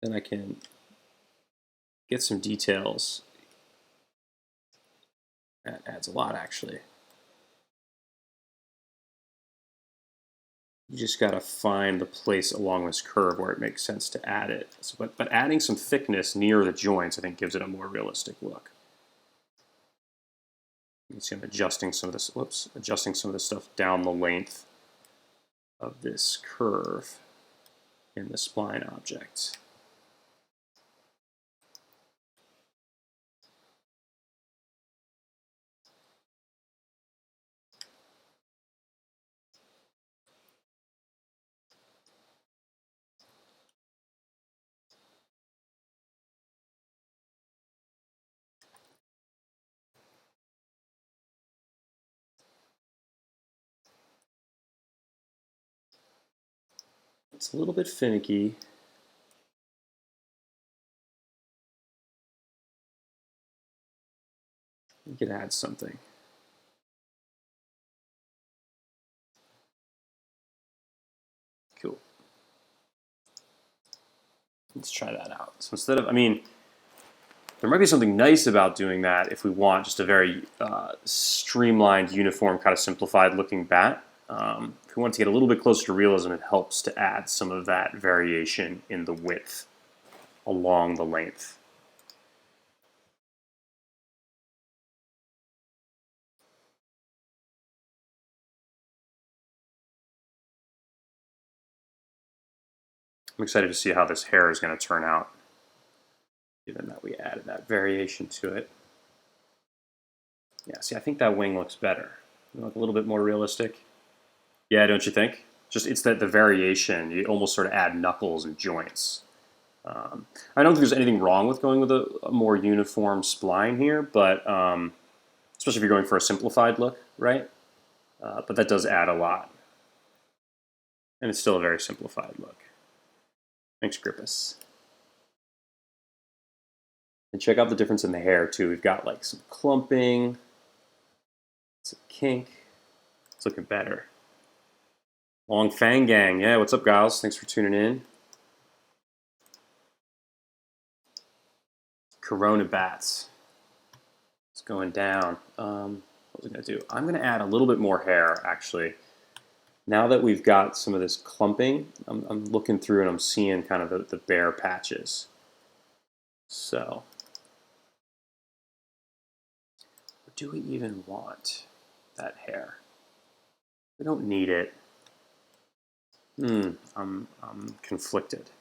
Then I can get some details. That adds a lot, actually. You just got to find the place along this curve where it makes sense to add it. So, but adding some thickness near the joints, I think, gives it a more realistic look. You can see I'm adjusting some of this. Adjusting some of this stuff down the length of this curve in the spline object. It's a little bit finicky. We could add something. Cool. Let's try that out. So instead of, there might be something nice about doing that if we want just a very streamlined, uniform, kind of simplified looking bat. If we want to get a little bit closer to realism, it helps to add some of that variation in the width along the length. I'm excited to see how this hair is going to turn out, given that we added that variation to it. Yeah, see, I think that wing looks better. Look a little bit more realistic. Yeah, don't you think? Just it's that the variation, you almost sort of add knuckles and joints. I don't think there's anything wrong with going with a more uniform spline here, but especially if you're going for a simplified look, right? But that does add a lot. And it's still a very simplified look. Thanks, Grippus. And check out the difference in the hair, too. We've got like some clumping, some kink. It's looking better. Long Fang Gang. Yeah, what's up, guys? Thanks for tuning in. Corona Bats. It's going down. What was I going to do? I'm going to add a little bit more hair, actually. Now that we've got some of this clumping, I'm looking through and I'm seeing kind of the bare patches. So, do we even want that hair? We don't need it. I'm conflicted.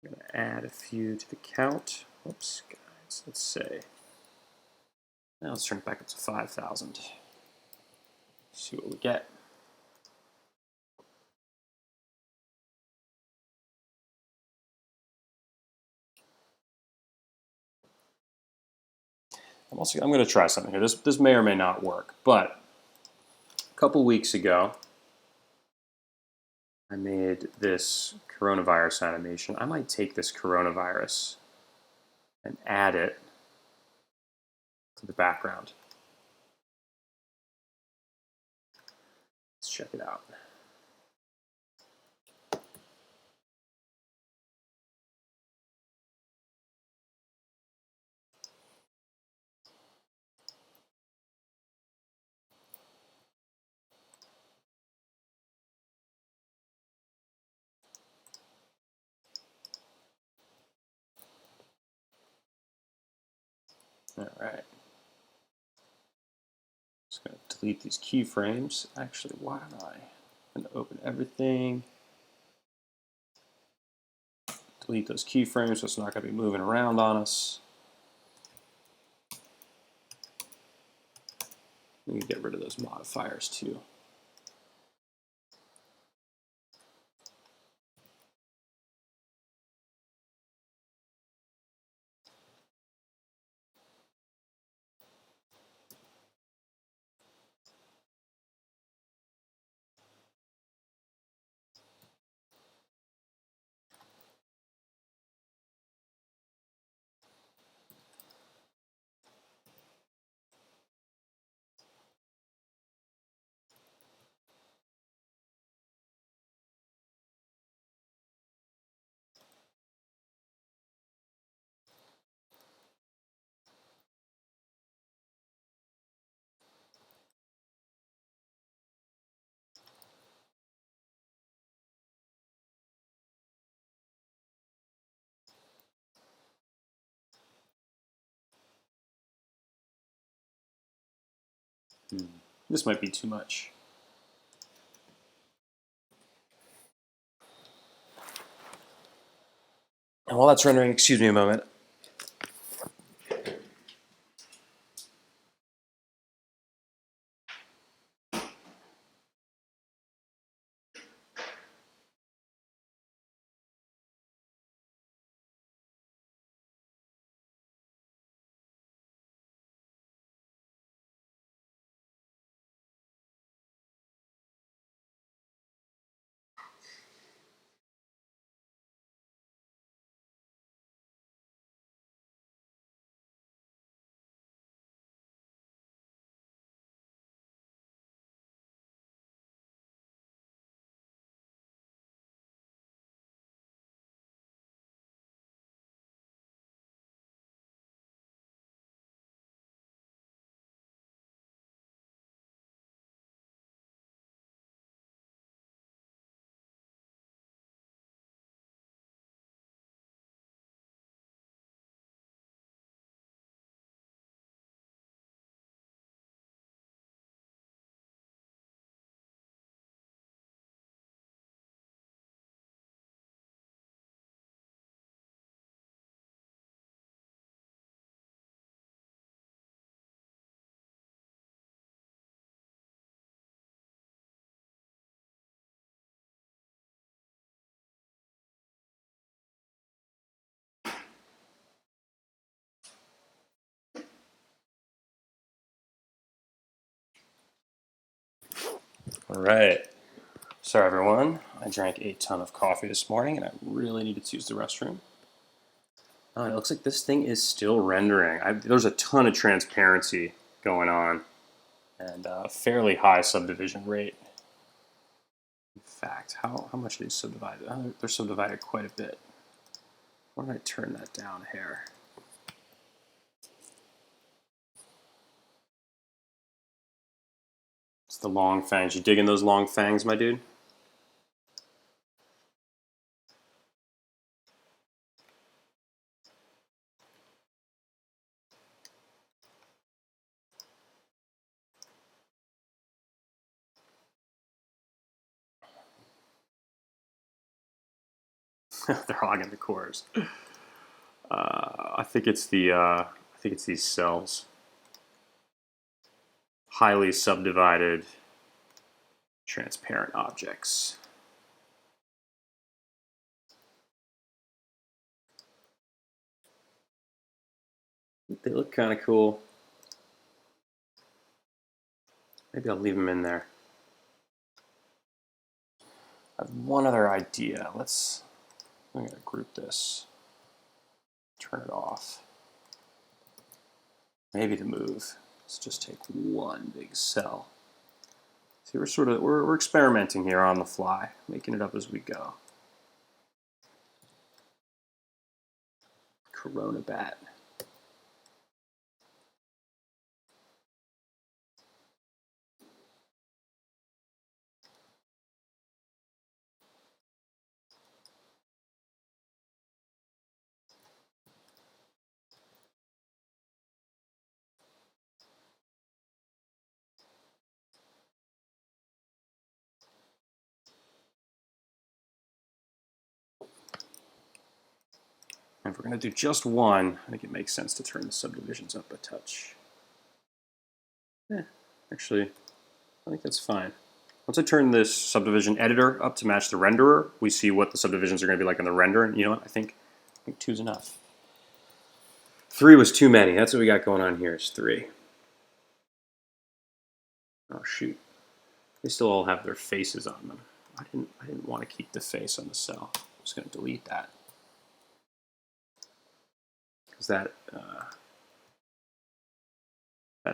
I'm going to add a few to the count. Whoops, guys, let's say. Now let's turn it back up to 5,000. See what we get. I'm going to try something here. This may or may not work, but a couple weeks ago, I made this coronavirus animation. I might take this coronavirus and add it to the background. Let's check it out. All right. Just going to delete these keyframes. Actually, why don't I? I'm going to open everything. Delete those keyframes so it's not going to be moving around on us. We can get rid of those modifiers too. This might be too much. And while that's rendering, excuse me a moment. All right. Sorry, everyone. I drank a ton of coffee this morning, and I really needed to use the restroom. Oh, it looks like this thing is still rendering. There's a ton of transparency going on, and a fairly high subdivision rate. In fact, how much are these subdivided? They're subdivided quite a bit. Why don't I turn that down a hair? It's the long fangs. You digging those long fangs, my dude? They're hogging the cores. I think it's these cells. Highly subdivided, transparent objects. They look kind of cool. Maybe I'll leave them in there. I have one other idea. I'm going to group this. Turn it off. Maybe to move. Let's just take one big cell. See, we're experimenting here on the fly, making it up as we go. Corona bat. And if we're going to do just one, I think it makes sense to turn the subdivisions up a touch. Actually, I think that's fine. Once I turn this subdivision editor up to match the renderer, we see what the subdivisions are going to be like in the render. And you know what? I think 2's enough. 3 was too many. That's what we got going on here is 3. Oh, shoot. They still all have their faces on them. I didn't want to keep the face on the cell. I'm just going to delete that. Because that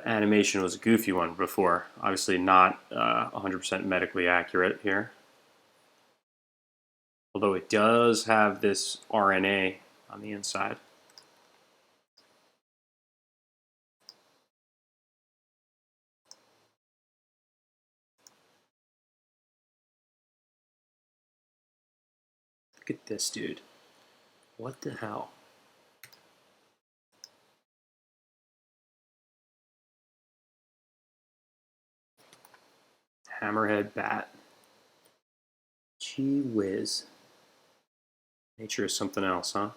animation was a goofy one before. Obviously not 100% medically accurate here. Although it does have this RNA on the inside. Look at this, dude. What the hell? Hammerhead bat. Gee whiz. Nature is something else, huh?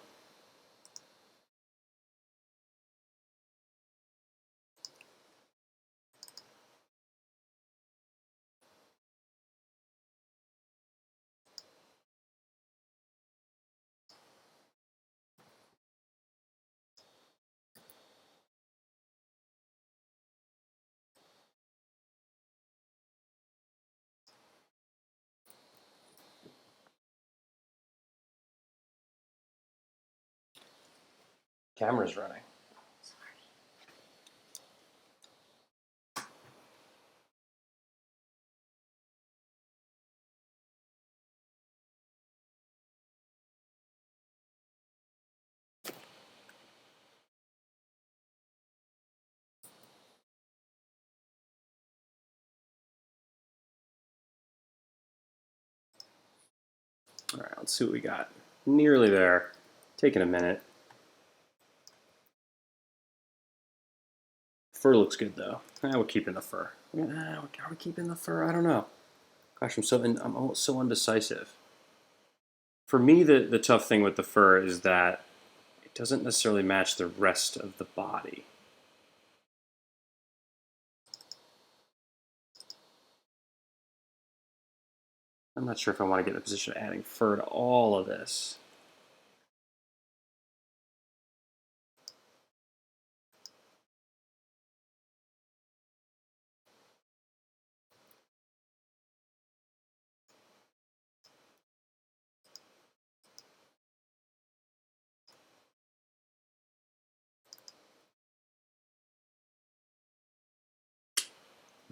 Camera's running. All right, let's see what we got. Nearly there. Taking a minute. Fur looks good though. We're keeping the fur. Are we keeping the fur? I don't know. Gosh, I'm almost so undecisive. For me, the tough thing with the fur is that it doesn't necessarily match the rest of the body. I'm not sure if I want to get in the position of adding fur to all of this.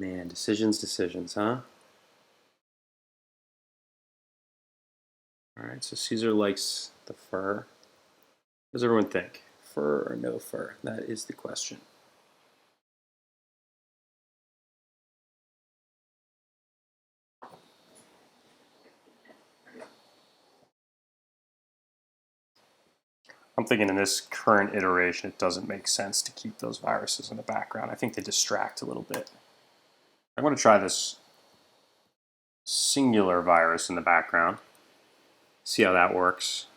Man, decisions, huh? All right, so Caesar likes the fur. What does everyone think? Fur or no fur? That is the question. I'm thinking in this current iteration, it doesn't make sense to keep those viruses in the background. I think they distract a little bit. I'm going to try this singular virus in the background, see how that works,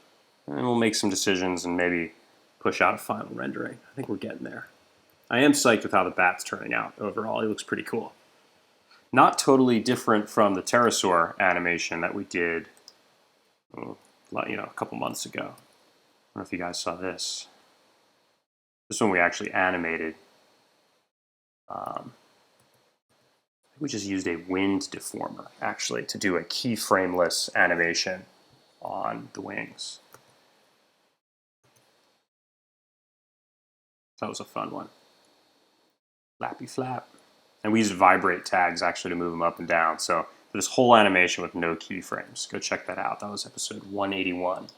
and we'll make some decisions and maybe push out a final rendering. I think we're getting there. I am psyched with how the bat's turning out overall. He looks pretty cool. Not totally different from the pterosaur animation that we did, a couple months ago. I don't know if you guys saw this. This one we actually animated. We just used a wind deformer actually to do a keyframeless animation on the wings. That was a fun one. Flappy flap. And we used vibrate tags actually to move them up and down. So for this whole animation with no keyframes, go check that out. That was episode 181.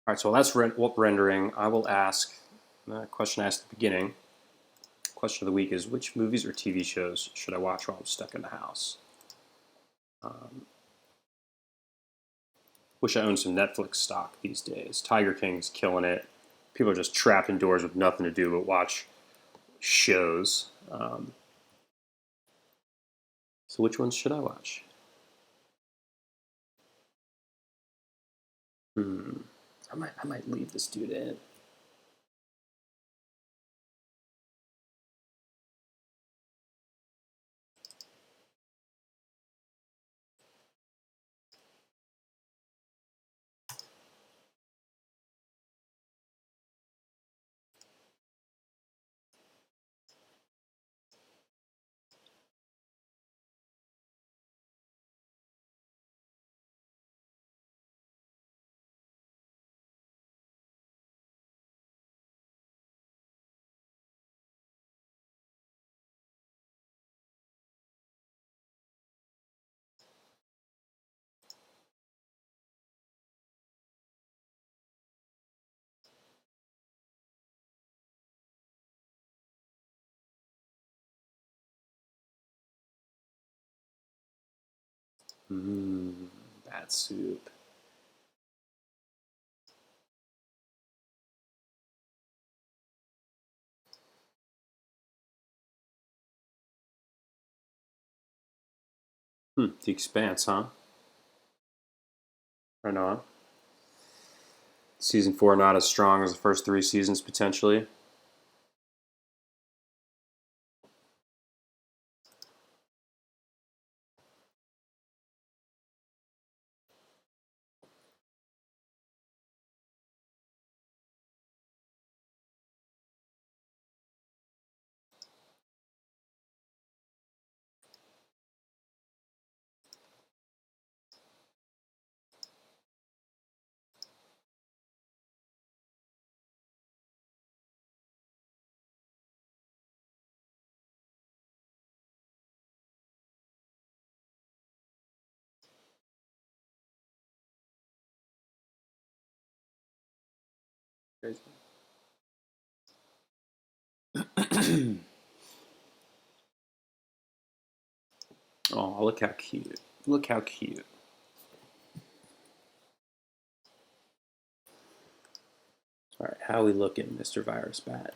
All right, so while that's rendering, I will ask the question I asked at the beginning. Question of the week is, which movies or TV shows should I watch while I'm stuck in the house? Wish I owned some Netflix stock these days. Tiger King's killing it. People are just trapped indoors with nothing to do but watch shows. So which ones should I watch? I might leave this dude in. Bad soup. The Expanse, huh? Right on. Season 4 not as strong as the first 3 seasons potentially. Oh, look how cute. Look how cute. All right, how we looking, Mr. Virus Bat?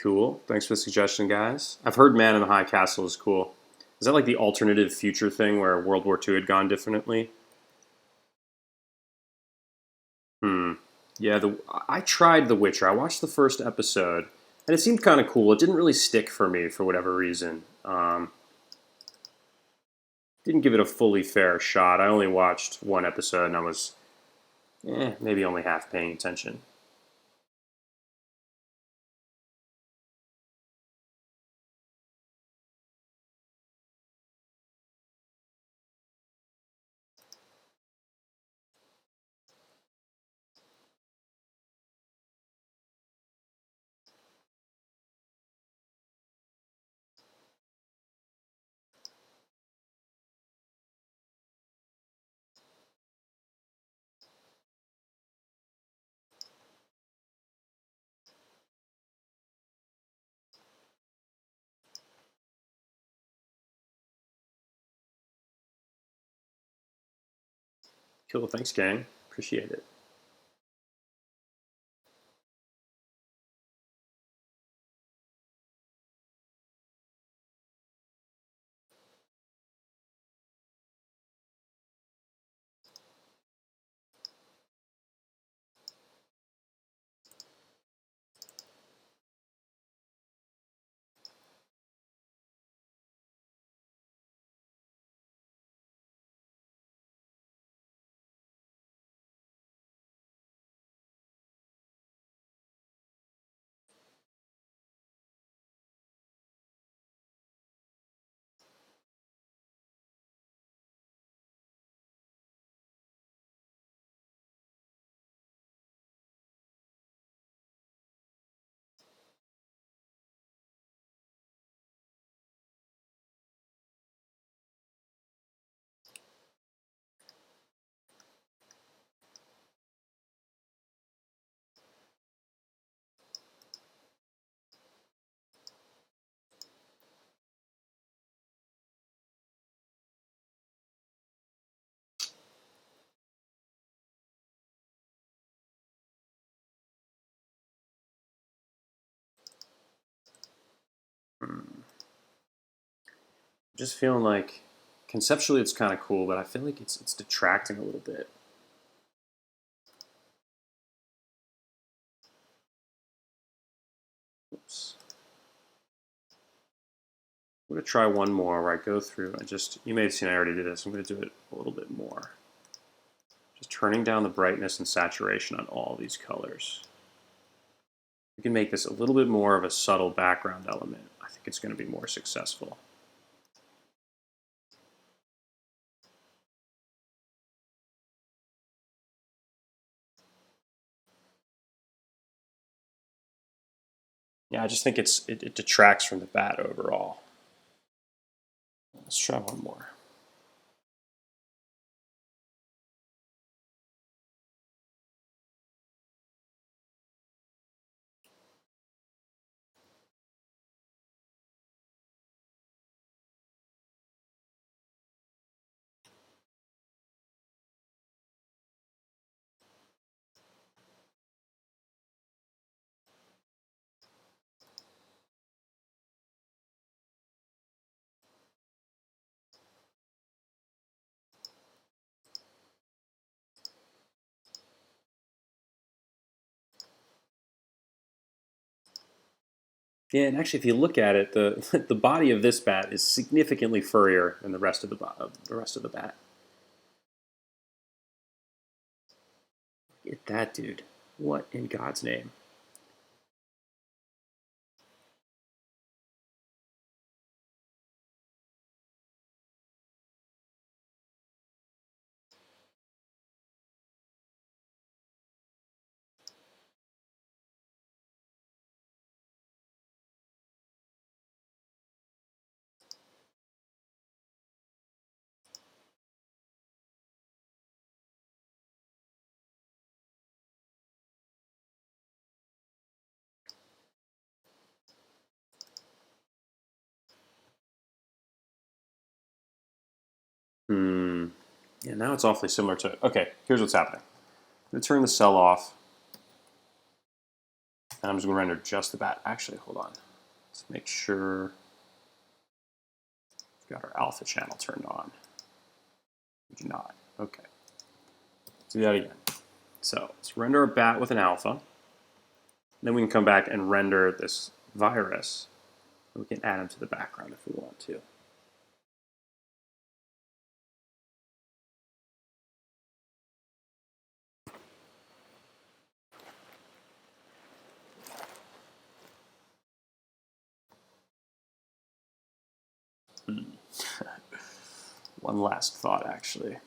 Cool. Thanks for the suggestion, guys. I've heard Man in the High Castle is cool. Is that like the alternative future thing where World War II had gone differently? Hmm. Yeah, I tried The Witcher. I watched the first episode, and it seemed kind of cool. It didn't really stick for me for whatever reason. Didn't give it a fully fair shot. I only watched one episode, and I was maybe only half paying attention. Cool. Thanks, gang. Appreciate it. Just feeling like conceptually it's kind of cool, but I feel like it's detracting a little bit. Oops. I'm gonna try one more where I go through. You may have seen I already did this. I'm gonna do it a little bit more. Just turning down the brightness and saturation on all these colors. We can make this a little bit more of a subtle background element. I think it's going to be more successful. Yeah, I just think it detracts from the bat overall. Let's try one more. Yeah, and actually, if you look at it, the the body of this bat is significantly furrier than the rest of the bat. Get that, dude. What in God's name? Hmm. Yeah, now it's awfully similar to. Okay, here's what's happening. I'm gonna turn the cell off. And I'm just going to render just the bat. Actually, hold on. Let's make sure we've got our alpha channel turned on. We do not. Okay. Let's do that again. So let's render a bat with an alpha. Then we can come back and render this virus. We can add them to the background if we want to. One last thought, actually.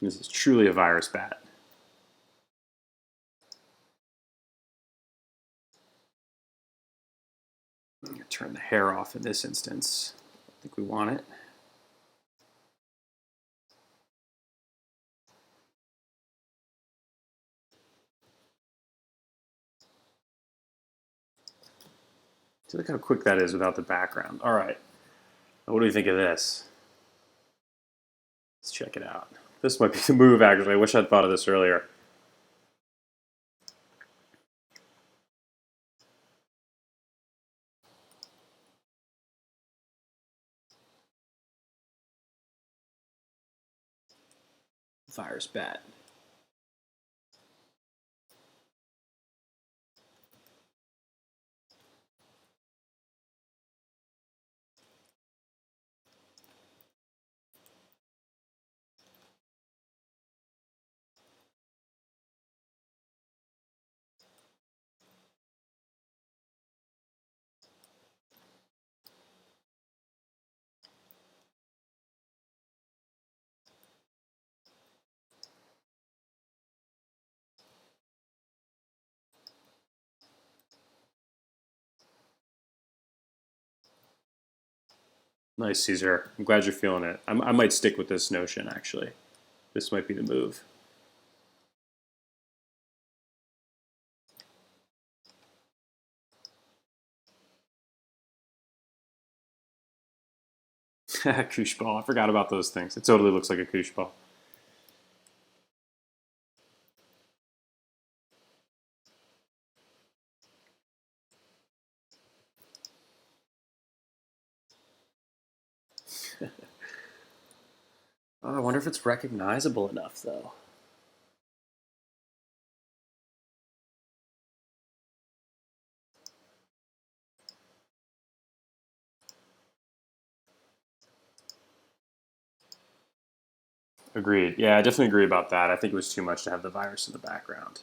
This is truly a virus bat. I'm going to turn the hair off in this instance. I think we want it. See, look how quick that is without the background. All right. Now, what do you think of this? Let's check it out. This might be the move, actually. I wish I'd thought of this earlier. Virus bat. Nice, Caesar. I'm glad you're feeling it. I might stick with this notion, actually. This might be the move. Koosh ball. I forgot about those things. It totally looks like a koosh ball. Oh, I wonder if it's recognizable enough, though. Agreed. Yeah, I definitely agree about that. I think it was too much to have the virus in the background.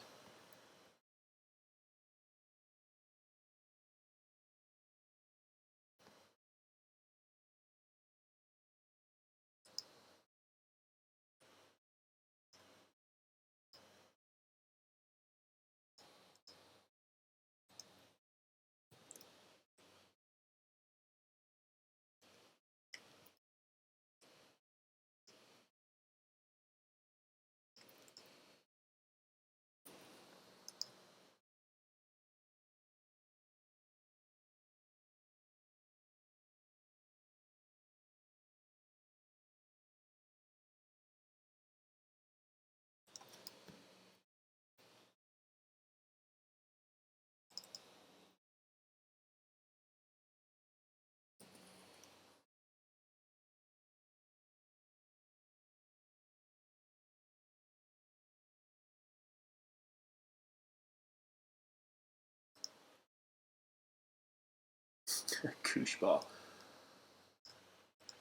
Koosh ball.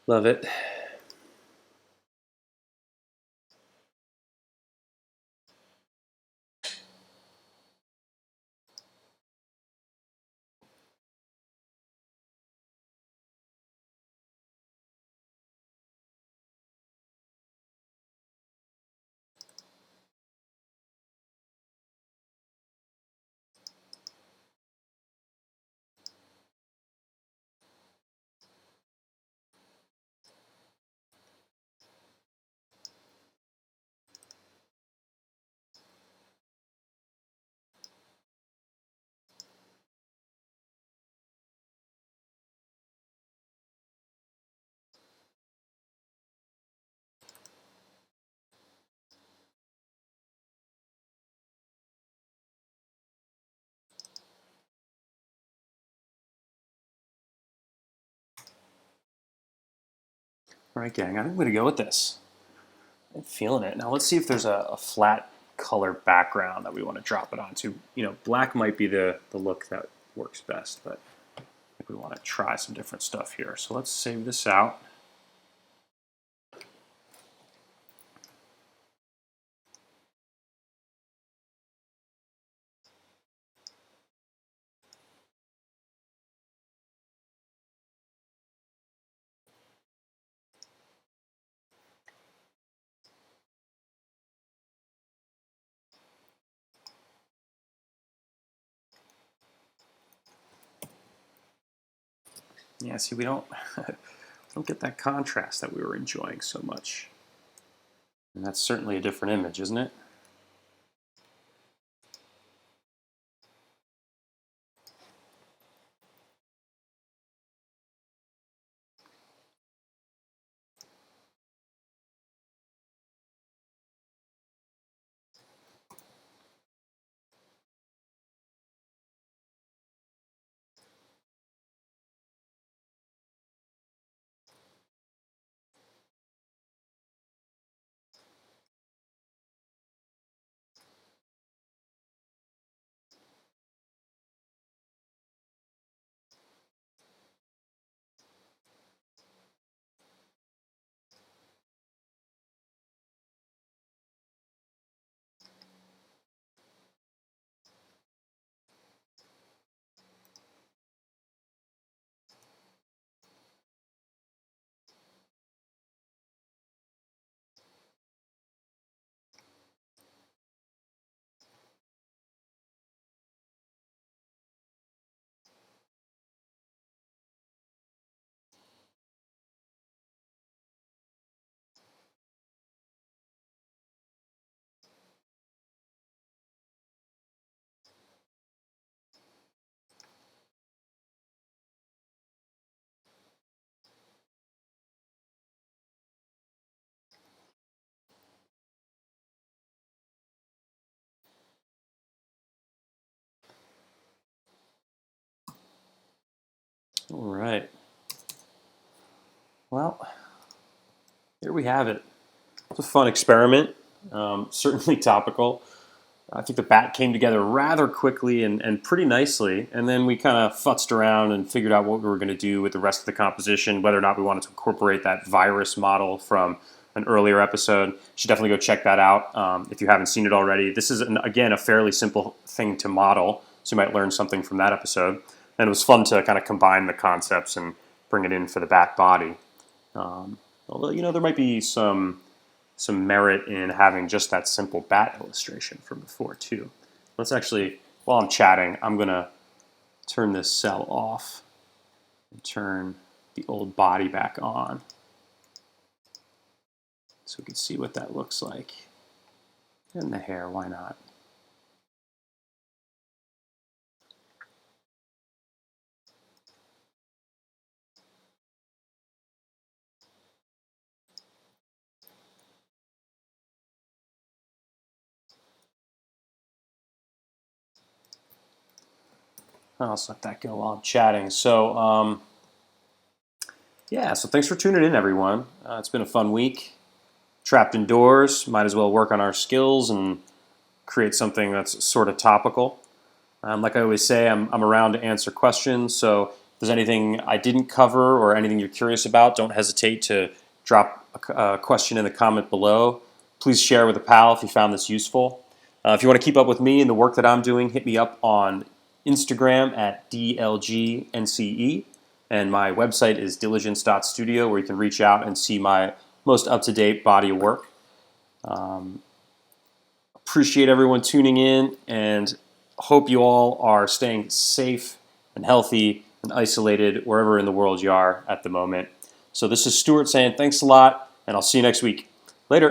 Love it. All right, gang, I think I'm going to go with this. I'm feeling it. Now let's see if there's a flat color background that we want to drop it onto. Black might be the look that works best, but I think we want to try some different stuff here. So let's save this out. Yeah, see, we don't don't get that contrast that we were enjoying so much. And that's certainly a different image, isn't it? All right. Well, here we have it. It's a fun experiment, certainly topical. I think the bat came together rather quickly and pretty nicely, and then we kind of futzed around and figured out what we were going to do with the rest of the composition, whether or not we wanted to incorporate that virus model from an earlier episode. You should definitely go check that out if you haven't seen it already. This is, again, a fairly simple thing to model, so you might learn something from that episode. And it was fun to kind of combine the concepts and bring it in for the bat body. Although, there might be some merit in having just that simple bat illustration from before too. Let's actually, while I'm chatting, I'm going to turn this cell off and turn the old body back on so we can see what that looks like. And the hair, why not? I'll just let that go while I'm chatting. So, so thanks for tuning in, everyone. It's been a fun week. Trapped indoors, might as well work on our skills and create something that's sort of topical. Like I always say, I'm around to answer questions. So if there's anything I didn't cover or anything you're curious about, don't hesitate to drop a question in the comment below. Please share with a pal if you found this useful. If you want to keep up with me and the work that I'm doing, hit me up on Instagram at DLGNCE. And my website is diligence.studio, where you can reach out and see my most up-to-date body of work. Appreciate everyone tuning in, and hope you all are staying safe and healthy and isolated wherever in the world you are at the moment. So this is Stuart saying thanks a lot, and I'll see you next week. Later.